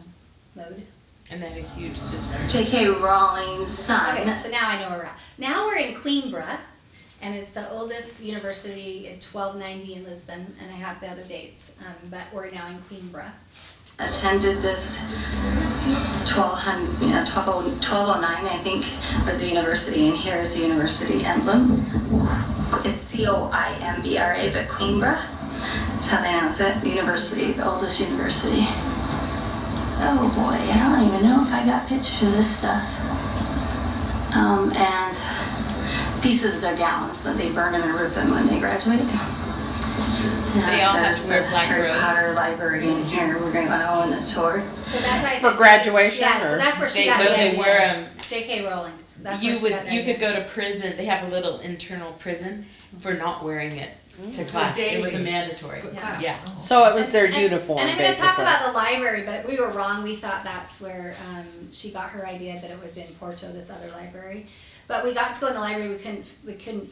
mode. And then a huge cistern. J.K. Rowling's son. Okay, so now I know where we're at. Now we're in Queenborough, and it's the oldest university in 1290 in Lisbon, and I have the other dates, but we're now in Queenborough. Attended this 1209, I think, was the university, and here's the university emblem. It's C-O-I-M-B-R-A, but Queenborough, that's how they announce it. University, the oldest university. Oh boy, I don't even know if I got pictures of this stuff. And pieces of their gowns, but they burn them and rip them when they graduate. They all have There's to wear the black Harry robes. Potter library in here. We're going to go on a tour. So that's why I For said graduation, Yeah, so or- that's where she They got go, the they wear them. J.K. Rowling's. That's You where she got the you idea. could go to prison. They have a little internal prison for not wearing it to So class. It was a daily. mandatory. Yeah. Yeah. So it was their And- uniform, And I'm going to talk basically. about the library, but we were wrong. We thought that's where she got her idea that it was in Porto, this other library. But we got to go in the library. We couldn't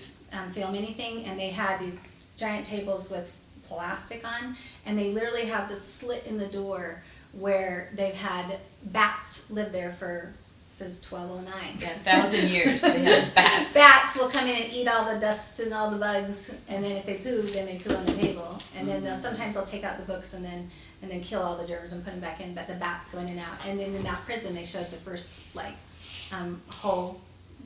film anything, and they had these giant tables with plastic on, and they literally have this slit in the door where they've had bats live there since 1209. Yeah, 1,000 years. They had bats. Bats will come in and eat all the dust and all the bugs, and then if they poo, then they poo on the table. And then sometimes they'll take out the books and then kill all the germs and put them back in. But the bats go in and out. And then in that prison, they showed the first hole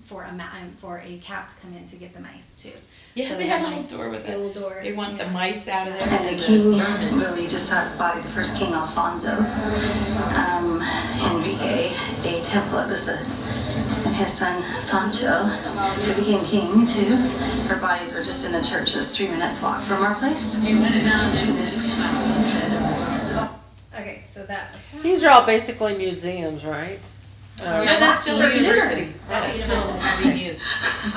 for a cat to come in to get the mice too. Yeah, So they had a had little mice, door with a it. little door. They want the yeah. mice out of there. And the king, where we just saw his body, the first king, Alfonso, Enrique, a Templar, was and his son, Sancho, who became king too. Their bodies were just in the church, just 3 minutes walk from our place. Okay, so that. These are all basically museums, right? No, that's still a Church university. dinner. That's That's a still university. being used.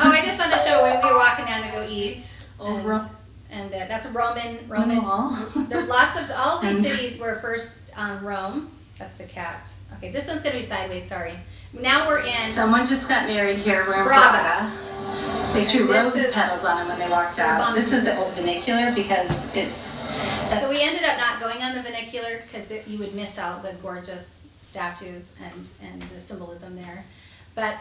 Oh, I just wanted to show when we were walking down to go eat. Old Rome. And that's a Roman. Wall. There's lots of, all these And- cities were first Rome. That's the cat. Okay, this one's gonna be sideways, sorry. Now we're in, Someone just got married here. We're in Braga. Braga. They threw This rose is- petals on him when they walked out. This is the old vernacular because it's. so we ended up not going on the vernacular because you would miss out the gorgeous statues and the symbolism there. But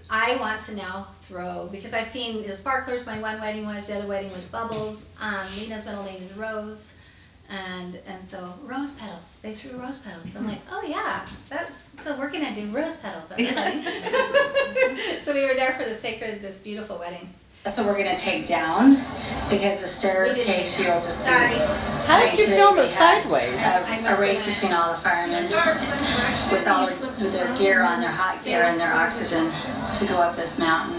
I want to now throw, because I've seen the sparklers, my one wedding was, the other wedding was bubbles. Lena's middle name is Rose. And so rose petals, they threw rose petals. I'm like, oh yeah, so we're gonna do rose petals at our wedding. So we were there for this beautiful wedding. That's what we're gonna take down, because the We didn't take staircase, that. you'll just be. Sorry. How did you Today film they it had sideways? I A must race have between all the firemen with all with their gear on, their hot gear and their oxygen to go up this mountain.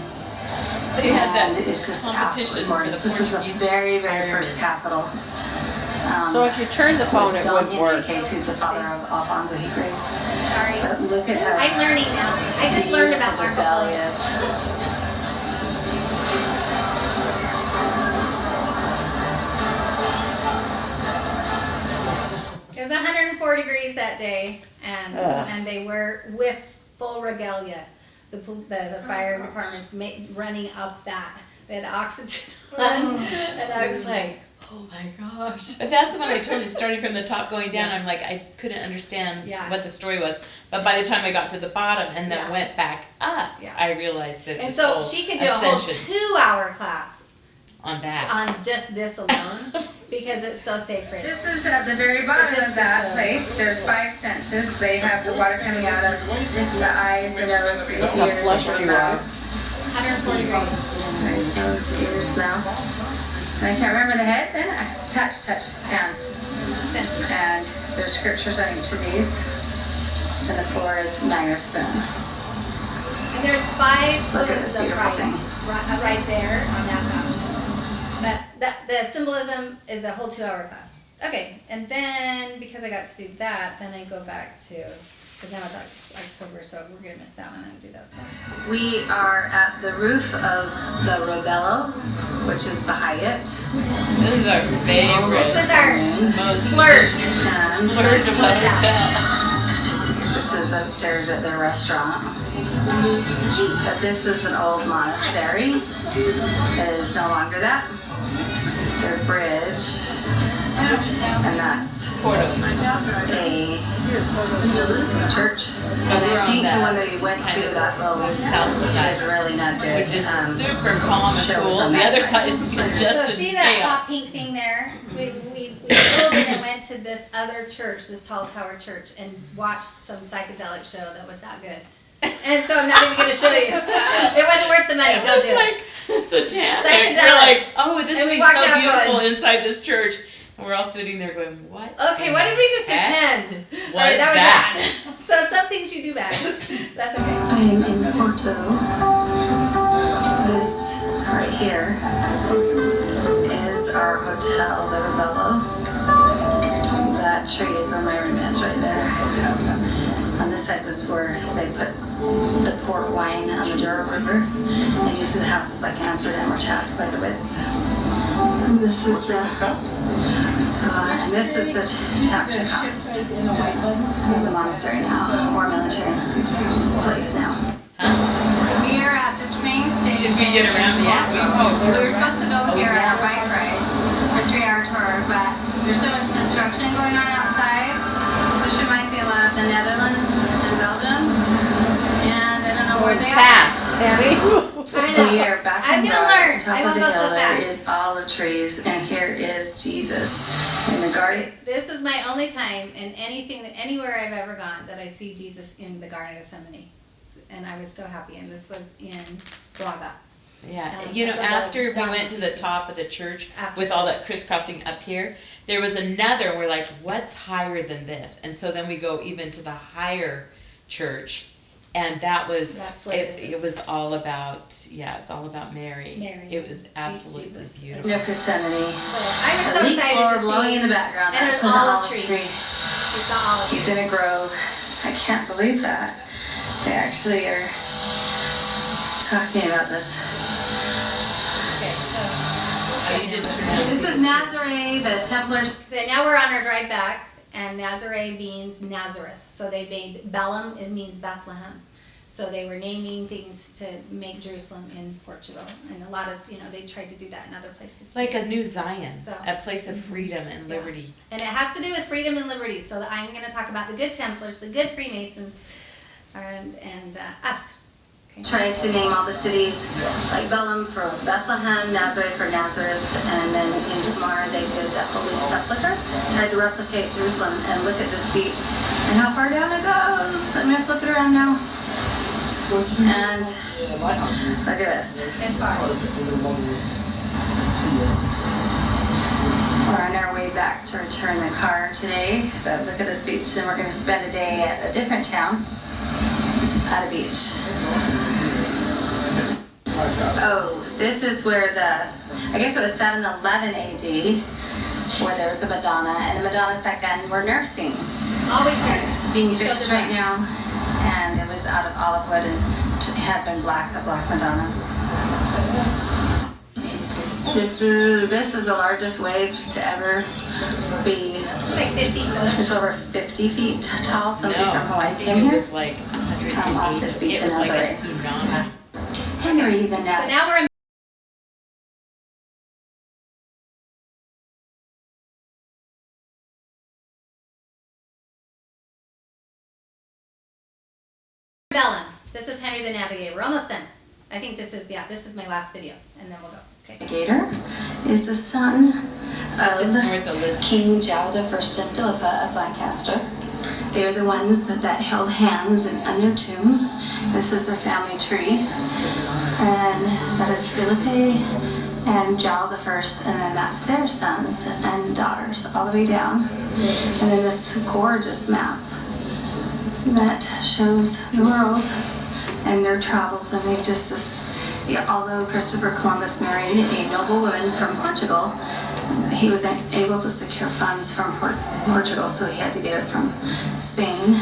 They had that And it's just competition absolutely for the gorgeous. This is the Portuguese very, very firemen. first capital. So if you turn the phone, it Don would work. Henriquez, who's the father of Alfonso he raised. Sorry. But look at how I'm learning now. I just learned about beautiful this Marco valley Polo. is. It was 104 degrees that day, and they were with full regalia. The fire department's running up that. They had oxygen on, and I was like, oh my gosh. But that's the one I told you, starting from the top going down, I'm like, I couldn't understand Yeah. what the story was. But by the time I got to the bottom and then Yeah. went back up, Yeah. I realized that it And was so whole she could do a whole ascension 2-hour class on that. on just this alone because it's so sacred. This is at the very bottom Just of to that show. place. There's 5 senses. They have the water coming out of the eyes, the nose, the Look how ears, flushed the you are. mouth. 104 degrees. Eyes, nose, ears, mouth. And I can't remember the head. Then touch, hands. Senses. And there's scriptures on each of these. And the floor is magnificent. And there's 5 Look at foods this of beautiful rice thing. right there on that mountain. But the symbolism is a whole 2-hour class. Okay, and then because I got to do that, then I go back to, because now it's October, so we're gonna miss that one and do that stuff. We are at the roof of the Robello, which is the Hyatt. This is our favorite, This is our most splurge. And splurge of a hotel. this is upstairs at their restaurant. But this is an old monastery. It is no longer that. Their bridge. And that's a church. And I think when we went to that little south side, is really not good. which is super calm and shows cool. on The that other side. side is So congested see and that chaos. hot pink thing there? We pulled in and went to this other church, this tall tower church, and watched some psychedelic show that was not good. And so I'm not even gonna show you. It wasn't worth the money. It Go was do it. like satanic. Psychedelic. We're like, oh, this And would we be walked so out beautiful going- inside this church. And we're all sitting there going, what? Okay, what did we just heck attend? was Alright, that was that? that. So some things you do bad. That's okay. I am in Porto. This right here is our hotel, the Rebello. That tree is where my room is right there. On this side was where they put the port wine on the Douro River. And usually the houses like Amsterdam are taxed by the width. And this is the chapter house. The monastery now, or military place now. We are at the train station. Did we get around yet? We were supposed to go here on our bike ride, our 3-hour tour, but there's so much construction going on outside. This reminds me a lot of the Netherlands and Belgium. And I don't know where they are. Fast, Tammy. I know. We are back I'm in gonna Prague, learn. top I of won't the go so hill. There fast. is olive trees, and here is Jesus in the garden. This is my only time in anywhere I've ever gone that I see Jesus in the Garden of Gethsemane. And I was so happy, and this was in Braga. Yeah, And you know, the after we Don went to the Jesus. top of the church After with all this. that crisscrossing up here, there was another, and we're like, what's higher than this? And so then we go even to the higher church, and that was, That's what it, this it is. was all about, yeah, it's all about Mary. Mary. It was absolutely Jesus. beautiful. No Gethsemane. So I was A so leaf excited blower to see. blowing in the background. And That's there's an olive olive trees. tree. It's the olive He's in a grove. I can't believe that. They actually are talking about this. Okay, so. Oh, you did turn out This to is be- Nazareth, the Templars. So now we're on our drive back, and Nazareth means Nazareth. So they made Belém, it means Bethlehem. So they were naming things to make Jerusalem in Portugal. And a lot of, they tried to do that in other places It's too. like a new Zion, So- a place of freedom and Yeah. liberty. And it has to do with freedom and liberty. So I'm going to talk about the good Templars, the good Freemasons, and us. Tried to name all the cities, like Bellum for Bethlehem, Nazareth for Nazareth, and then in Tomar they did the Holy Sepulchre. Tried to replicate Jerusalem, and look at this beach and how far down it goes. I'm gonna flip it around now. And look at this. It's far. We're on our way back to return the car today, but look at this beach, and we're gonna spend a day at a different town at a beach. Oh, this is where I guess it was 711 AD, where there was a Madonna, and the Madonnas back then were nursing. Always And nursing. it's being You showed fixed the right dress. now, and it was out of olive wood and had been a black Madonna. This is the largest wave to ever be. It's like 50 It's foot. over 50 feet tall. Somebody No, from I Hawaii think came it here. was like Off this 180. beach It in was like a Nazareth. tsunami. Henry, the So net. now we're in Bellum. This is Henry the Navigator. We're almost done. I think this is my last video, and then we'll go. Okay. Navigator is the son Just of north of Lisbon. King João I and Philippa of Lancaster. They're the ones that held hands on their tomb. This is their family tree. And that is Philippe and João I, and then that's their sons and daughters all the way down. And then this gorgeous map that shows the world and their travels, and they've although Christopher Columbus married a noblewoman from Portugal, he was able to secure funds from Portugal, so he had to get it from Spain.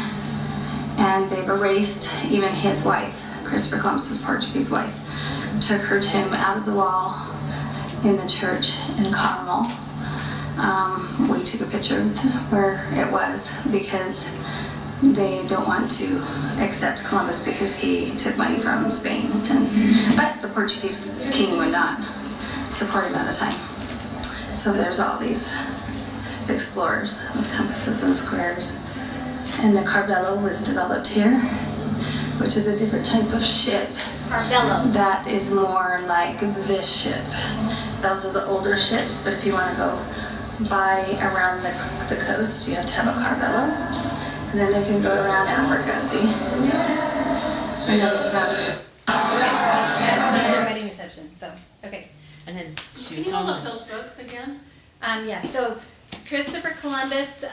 And they've erased even his wife, Christopher Columbus's Portuguese wife, took her tomb out of the wall in the church in Carmel. We took a picture of where it was because they don't want to accept Columbus because he took money from Spain. But the Portuguese king would not support him at the time. So there's all these explorers with compasses and squares. And the Carvello was developed here, which is a different type of ship. Carvello. That is more like this ship. Those are the older ships, but if you want to go by around the coast, you have to have a Carvello. And then they can go around Africa, see? And then we have... That's the wedding reception, so, okay. And then she Can was you hold up home. those books again? So Christopher Columbus,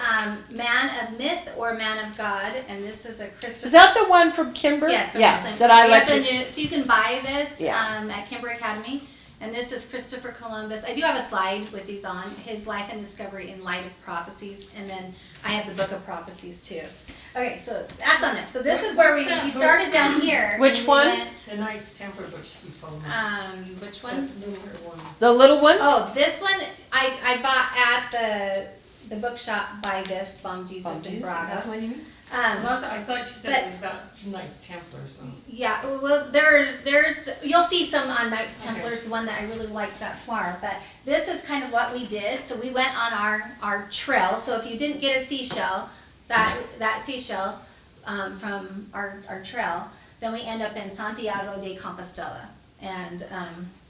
man of myth or man of God, and this is a Christopher. Is that the one from Kimber? Yes, from Yeah, Clinton. that I He like has a to. new, so you can buy this Yeah. at Kimber Academy. And this is Christopher Columbus. I do have a slide with these on, his life and discovery in light of prophecies. And then I have the book of prophecies too. Okay, so that's on there. So this is where we started down here. Which and we one? went, The nice Templar book she keeps holding up. which one? The newer one. The little one? Oh, this one I bought at the bookshop by this Bomb Jesus in Braga. what you mean? I thought she said it was about Knights Templar or something. Yeah, well, there's you'll see some on Knights Templars, the one that I really liked about Tomar. But this is kind of what we did. So we went on our trail. So if you didn't get a seashell, that seashell from our trail, then we end up in Santiago de Compostela. And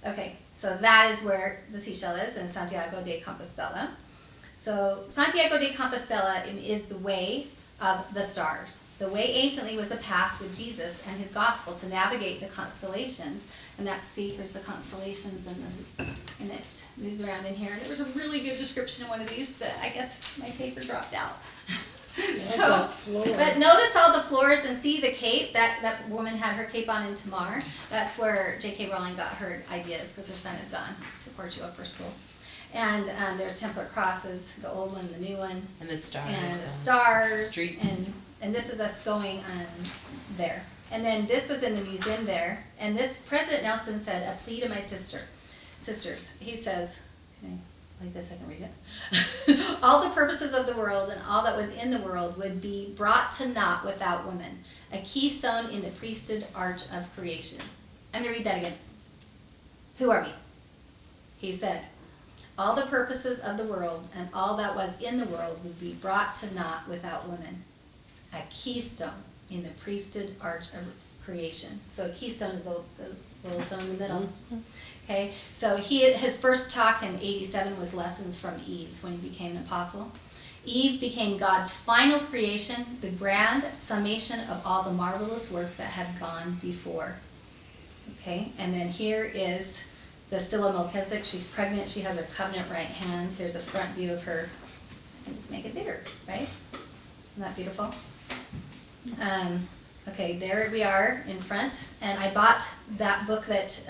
okay, so that is where the seashell is, in Santiago de Compostela. So Santiago de Compostela is the way of the stars. The way anciently was a path with Jesus and his gospel to navigate the constellations. And here's the constellations, and it moves around in here. There was a really good description in one of these that I guess my paper dropped out. But notice all the floors and see the cape. That woman had her cape on in Tomar. That's where J.K. Rowling got her ideas, because her son had gone to Portugal for school. And there's Templar crosses, the old one, the new one, And the stars. and the stars, Streets. and this is us going there. And then this was in the museum there, and this President Nelson said, "A plea to my sisters." He says, can I like this? I can read it. All the purposes of the world and all that was in the world would be brought to naught without woman, a keystone in the priesthood arch of creation. I'm gonna read that again. Who are we? He said, all the purposes of the world and all that was in the world would be brought to naught without women, a keystone in the priesthood arch of creation. So a keystone is the little stone in the middle. Okay, so his first talk in 87 was Lessons from Eve when he became an apostle. Eve became God's final creation, the grand summation of all the marvelous work that had gone before. Okay, and then here is the Seal of Melchizedek. She's pregnant. She has her covenant right hand. Here's a front view of her. I can just make it bigger, right? Isn't that beautiful? Okay, there we are in front. And I bought that book that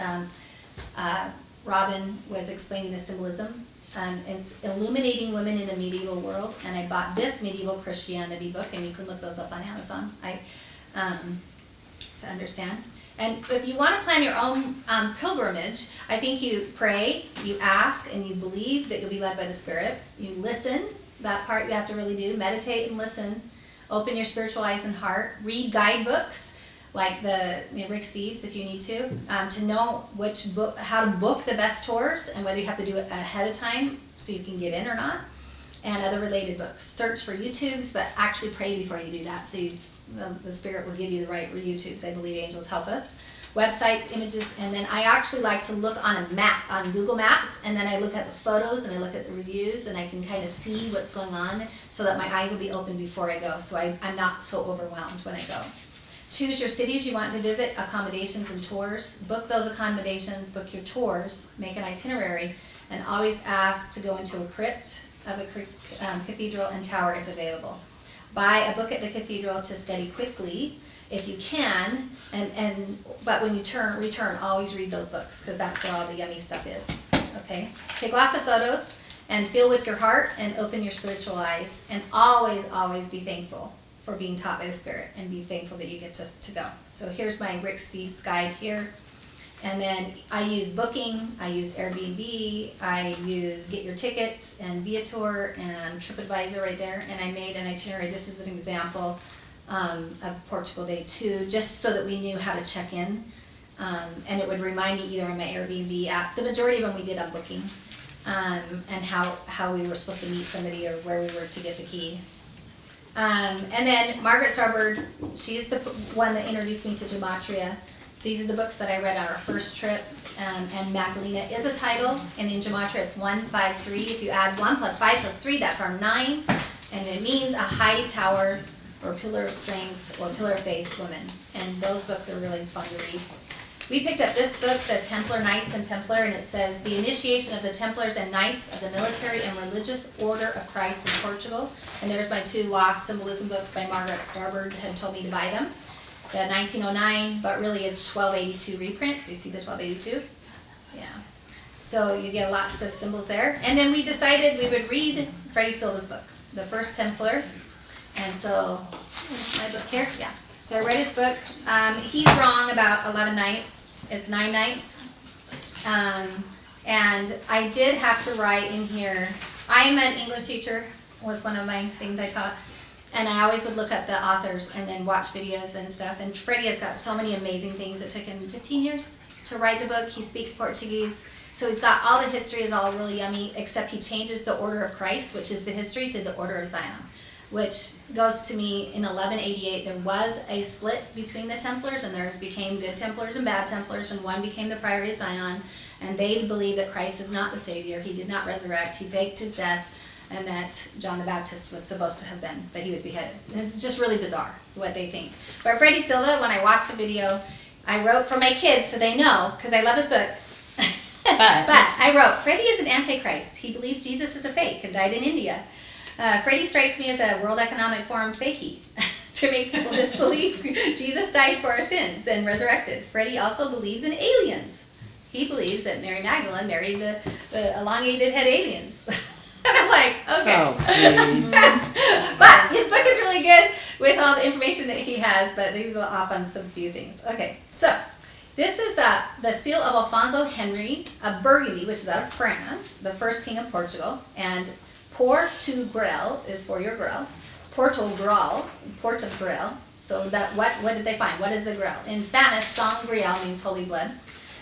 Robin was explaining the symbolism. It's Illuminating Women in the Medieval World. And I bought this Medieval Christianity book, and you can look those up on Amazon to understand. And if you want to plan your own pilgrimage, I think you pray, you ask, and you believe that you'll be led by the Spirit. You listen, that part you have to really do. Meditate and listen. Open your spiritual eyes and heart. Read guidebooks like the Rick Steves if you need to know which book, how to book the best tours and whether you have to do it ahead of time so you can get in or not. And other related books. Search for YouTubes, but actually pray before you do that so the Spirit will give you the right YouTubes. I believe angels help us. Websites, images, and then I actually like to look on a map, on Google Maps, and then I look at the photos and I look at the reviews and I can kind of see what's going on so that my eyes will be open before I go, so I'm not so overwhelmed when I go. Choose your cities you want to visit, accommodations and tours. Book those accommodations, book your tours, make an itinerary, and always ask to go into a crypt of a cathedral and tower if available. Buy a book at the cathedral to study quickly if you can, but when you return, always read those books because that's where all the yummy stuff is. Okay? Take lots of photos and feel with your heart and open your spiritual eyes, and always, always be thankful for being taught by the Spirit and be thankful that you get to go. So here's my Rick Steves guide here. And then I use Booking, I use Airbnb, I use Get Your Tickets and Viator and TripAdvisor right there. And I made an itinerary. This is an example of Portugal Day 2, just so that we knew how to check in. And it would remind me either on my Airbnb app, the majority of them we did on Booking, and how we were supposed to meet somebody or where we were to get the key. And then Margaret Starbird, she's the one that introduced me to Gematria. These are the books that I read on our first trip, and Magdalena is a title, and in Gematria it's 153. If you add 1 plus 5 plus 3, that's our 9, and it means a high tower or pillar of strength or pillar of faith woman, and those books are really fun to read. We picked up this book, The Templar Knights and Templar, and it says, the initiation of the Templars and Knights of the Military and Religious Order of Christ in Portugal. And there's my 2 lost symbolism books by Margaret Starbird, had told me to buy them. The 1909, but really it's 1282 reprint. Do you see the 1282? Yeah. So you get lots of symbols there. And then we decided we would read Freddie Silva's book, The First Templar. And so, my book here, yeah. So I read his book. He's wrong about 11 nights. It's 9 nights. And I did have to write in here, I'm an English teacher, was one of my things I taught. And I always would look up the authors and then watch videos and stuff. And Freddie has got so many amazing things. It took him 15 years to write the book. He speaks Portuguese. So he's got all the history is all really yummy, except he changes the order of Christ, which is the history, to the order of Zion, which goes to me in 1188. There was a split between the Templars, and there became good Templars and bad Templars, and one became the Priory of Zion, and they believe that Christ is not the Savior. He did not resurrect. He faked his death, and that John the Baptist was supposed to have been, but he was beheaded. And this is just really bizarre, what they think. But Freddie Silva, when I watched the video, I wrote for my kids so they know, because I love his book. But I wrote, Freddie is an antichrist. He believes Jesus is a fake and died in India. Freddie strikes me as a World Economic Forum fakie to make people disbelieve Jesus died for our sins and resurrected. Freddie also believes in aliens. He believes that Mary Magdalene married the elongated head aliens. And I'm like, okay. Oh, jeez. But his book is really good with all the information that he has, but he was off on some few things. Okay, so this is the seal of Alfonso Henry of Burgundy, which is out of France, the first king of Portugal, and Portugal is for your Grail. Portugal. So that what did they find? What is the Grail? In Spanish, sangreal means holy blood.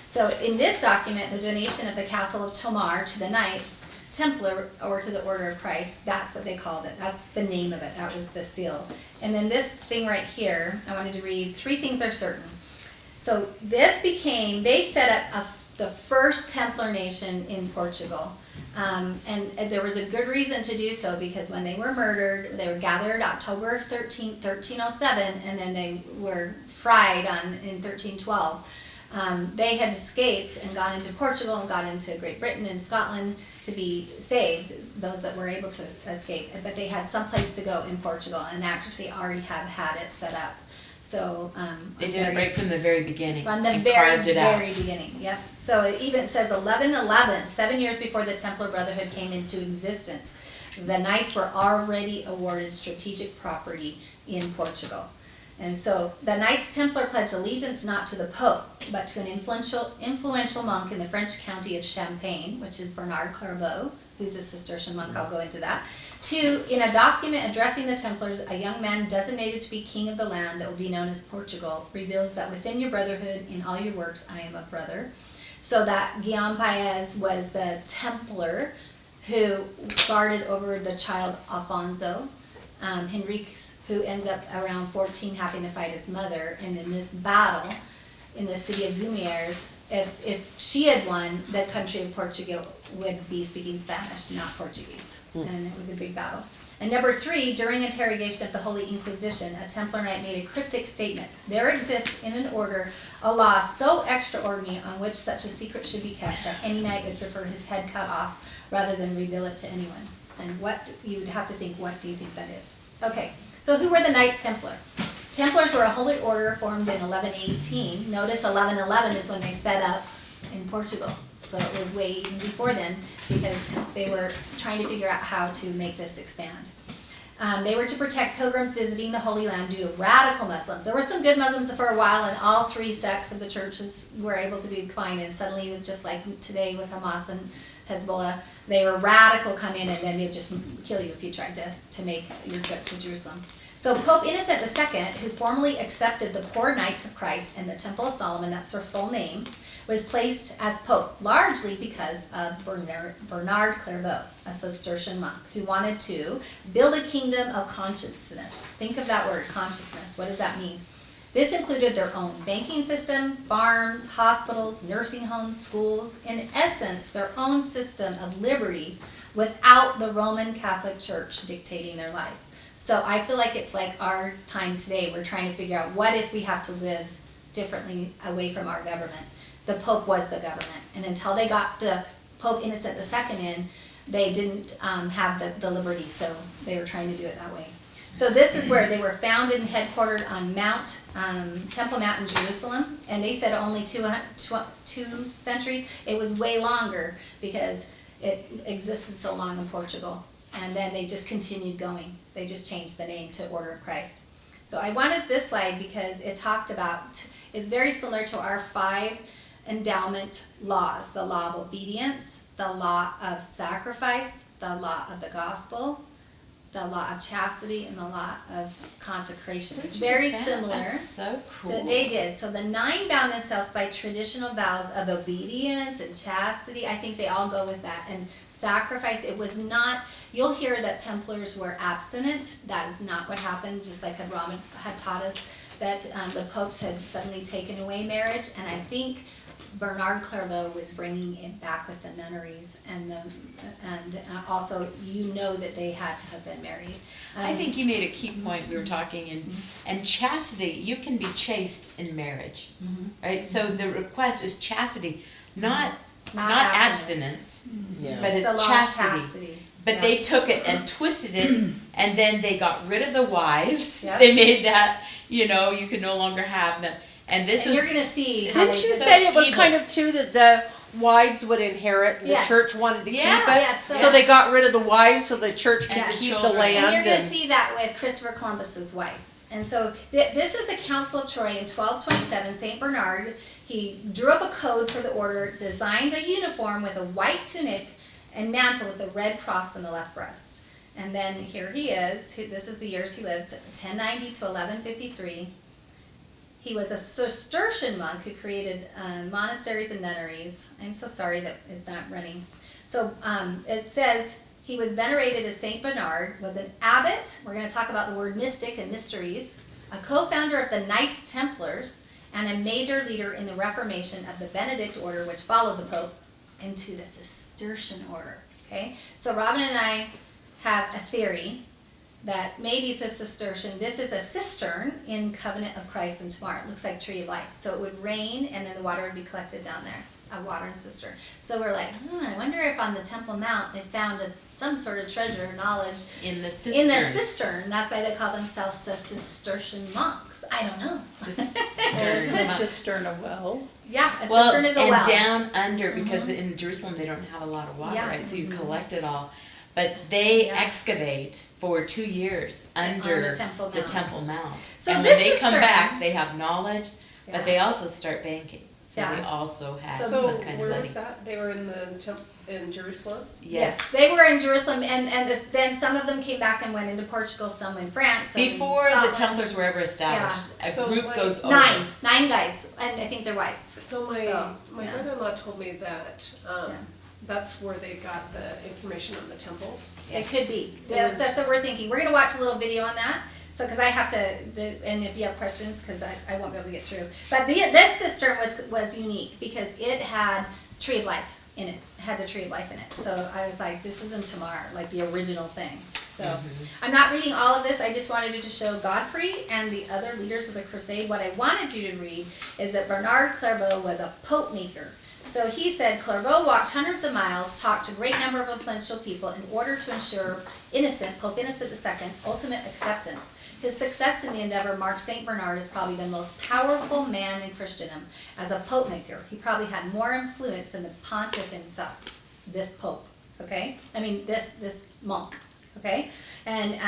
So in this document, the donation of the castle of Tomar to the Knights Templar, or to the Order of Christ, that's what they called it. That's the name of it. That was the seal. And then this thing right here, I wanted to read, 3 things are certain. So this became, they set up the first Templar nation in Portugal. And there was a good reason to do so, because when they were murdered, they were gathered October 13th, 1307, and then they were fried in 1312. They had escaped and gone into Portugal and got into Great Britain and Scotland to be saved, those that were able to escape. But they had some place to go in Portugal, and actually already have had it set up. So They did it right from the very beginning. From the and very, carved it out. very beginning, yep. So it even says 1111, 7 years before the Templar Brotherhood came into existence. The Knights were already awarded strategic property in Portugal. And so the Knights Templar pledged allegiance not to the Pope, but to an influential monk in the French county of Champagne, which is Bernard Clairvaux, who's a Cistercian monk. I'll go into that. In a document addressing the Templars, a young man designated to be king of the land that will be known as Portugal reveals that within your brotherhood, in all your works, I am a brother. So that Guillaume Paez was the Templar who guarded over the child Alfonso. Henriques, who ends up around 14 having to fight his mother. And in this battle, in the city of Guimaraes, if she had won, the country of Portugal would be speaking Spanish, not Portuguese. And it was a big battle. And number 3, during interrogation of the Holy Inquisition, a Templar knight made a cryptic statement. There exists in an order a law so extraordinary on which such a secret should be kept that any knight would prefer his head cut off rather than reveal it to anyone. And what you would have to think, what do you think that is? Okay, so who were the Knights Templar? Templars were a holy order formed in 1118. Notice 1111 is when they set up in Portugal. So it was way even before then, because they were trying to figure out how to make this expand. They were to protect pilgrims visiting the Holy Land due to radical Muslims. There were some good Muslims for a while, and all 3 sects of the churches were able to be combined. And suddenly, just like today with Hamas and Hezbollah, they were radical, come in, and then they would just kill you if you tried to make your trip to Jerusalem. So Pope Innocent II, who formally accepted the Poor Knights of Christ and the Temple of Solomon, that's their full name, was placed as Pope, largely because of Bernard Clairvaux, a Cistercian monk, who wanted to build a kingdom of consciousness. Think of that word, consciousness. What does that mean? This included their own banking system, farms, hospitals, nursing homes, schools, in essence, their own system of liberty without the Roman Catholic Church dictating their lives. So I feel like it's like our time today. We're trying to figure out, what if we have to live differently away from our government? The Pope was the government. And until they got the Pope Innocent II in, they didn't have the liberty. So they were trying to do it that way. So this is where they were founded and headquartered on Temple Mount in Jerusalem. And they said only 2 centuries. It was way longer because it existed so long in Portugal. And then they just continued going. They just changed the name to Order of Christ. So I wanted this slide because it talked about, it's very similar to our 5 endowment laws. The law of obedience, the law of sacrifice, the law of the gospel, the law of chastity, and the law of consecration. It's very similar. That's so cool. That they did. So the 9 bound themselves by traditional vows of obedience and chastity. I think they all go with that. And sacrifice, it was not, you'll hear that Templars were abstinent. That is not what happened, just like Robin had taught us, that the popes had suddenly taken away marriage. And I think Bernard Clairvaux was bringing it back with the nunneries, and also that they had to have been married. I think you made a key point. We were talking, and chastity. You can be chaste in marriage, right? So the request is chastity, not abstinence, Yeah. but it's the law of chastity. But they took it and twisted it, and then they got rid of the wives. Yep. They made that, you can no longer have them. And And you're going to see how Didn't they you so say it was evil. kind of too that the wives would inherit and Yes. the church wanted to keep it? Yes, So they got rid of the wives so the church could And the keep the children. land. And you're going to see that with Christopher Columbus's wife. And so this is the Council of Troy in 1227. St. Bernard, he drew up a code for the order, designed a uniform with a white tunic and mantle with a red cross on the left breast. And then here he is. This is the years he lived, 1090 to 1153. He was a Cistercian monk who created monasteries and nunneries. I'm so sorry that it's not running. So it says he was venerated as Saint Bernard, was an abbot. We're going to talk about the word mystic and mysteries. A co-founder of the Knights Templars, and a major leader in the Reformation of the Benedict order, which followed the Pope, into the Cistercian order. Okay, so Robin and I have a theory that maybe the Cistercian, this is a cistern in Covenant of Christ and Tomar. It looks like Tree of Life. So it would rain and then the water would be collected down there, a watering cistern. So we're like, I wonder if on the Temple Mount they found some sort of treasure, knowledge In the cistern. in the cistern. That's why they call themselves the Cistercian monks. I don't know. Isn't a cistern a well? Yeah, a Well, cistern is a and well. down under, because in Jerusalem they don't have a lot of water, Yeah. right? So you collect it all. But they Yeah. excavate for 2 years under the Temple Mount. Temple Mount. So and this when they come cistern- back, they have knowledge, Yeah. but they also start banking. So Yeah. they also have So So some kind of where money. was that? They were in in Jerusalem? Yes, they were in Jerusalem, and then some of them came back and went into Portugal, some in France. Some in Before the Scotland. Templars were ever established, Yeah. a So group like- goes over. Nine guys, and I think their wives. So my yeah. brother-in-law told me that Yeah. that's where they got the information on the temples. It could be. It Yeah, was- that's what we're thinking. We're gonna watch a little video on that. So, because I have to, and if you have questions, because I won't be able to get through. But this cistern was unique because it had Tree of Life in it. It had the Tree of Life in it. So I was like, this isn't Tomar, like the original thing. So I'm not reading all of this. I just wanted you to show Godfrey and the other leaders of the crusade. What I wanted you to read is that Bernard Clairvaux was a pope maker. So he said, Clairvaux walked hundreds of miles, talked to a great number of influential people in order to ensure Pope Innocent II, ultimate acceptance. His success in the endeavor marked St. Bernard as probably the most powerful man in Christendom. As a pope maker, he probably had more influence than the pontiff himself, this pope, okay? I mean, this monk, okay? And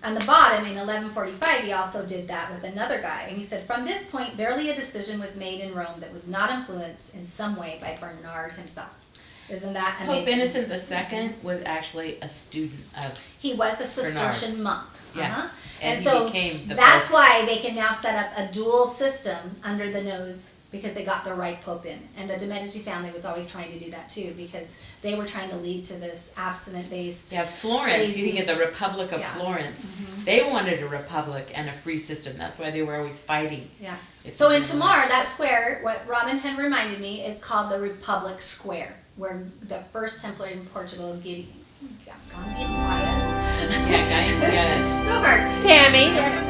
on the bottom, in 1145, he also did that with another guy. And he said, from this point, barely a decision was made in Rome that was not influenced in some way by Bernard himself. Isn't that amazing? Pope Innocent II was actually a student of He was a Cistercian Bernard's. monk. Yeah. Uh-huh. And he so became the that's Pope. why they can now set up a dual system under the nose, because they got the right Pope in. And the de Medici family was always trying to do that too, because they were trying to lead to this abstinent-based. Yeah, Florence, crazy- you think of the Republic of Yeah. Florence. They wanted a republic and a free system. That's why they were always fighting. Yes. It's So a in good Tomar, one. that square, what Robin had reminded me, is called the Republic Square, where the first Templar in Portugal, Yeah, guys, so hard. Tammy.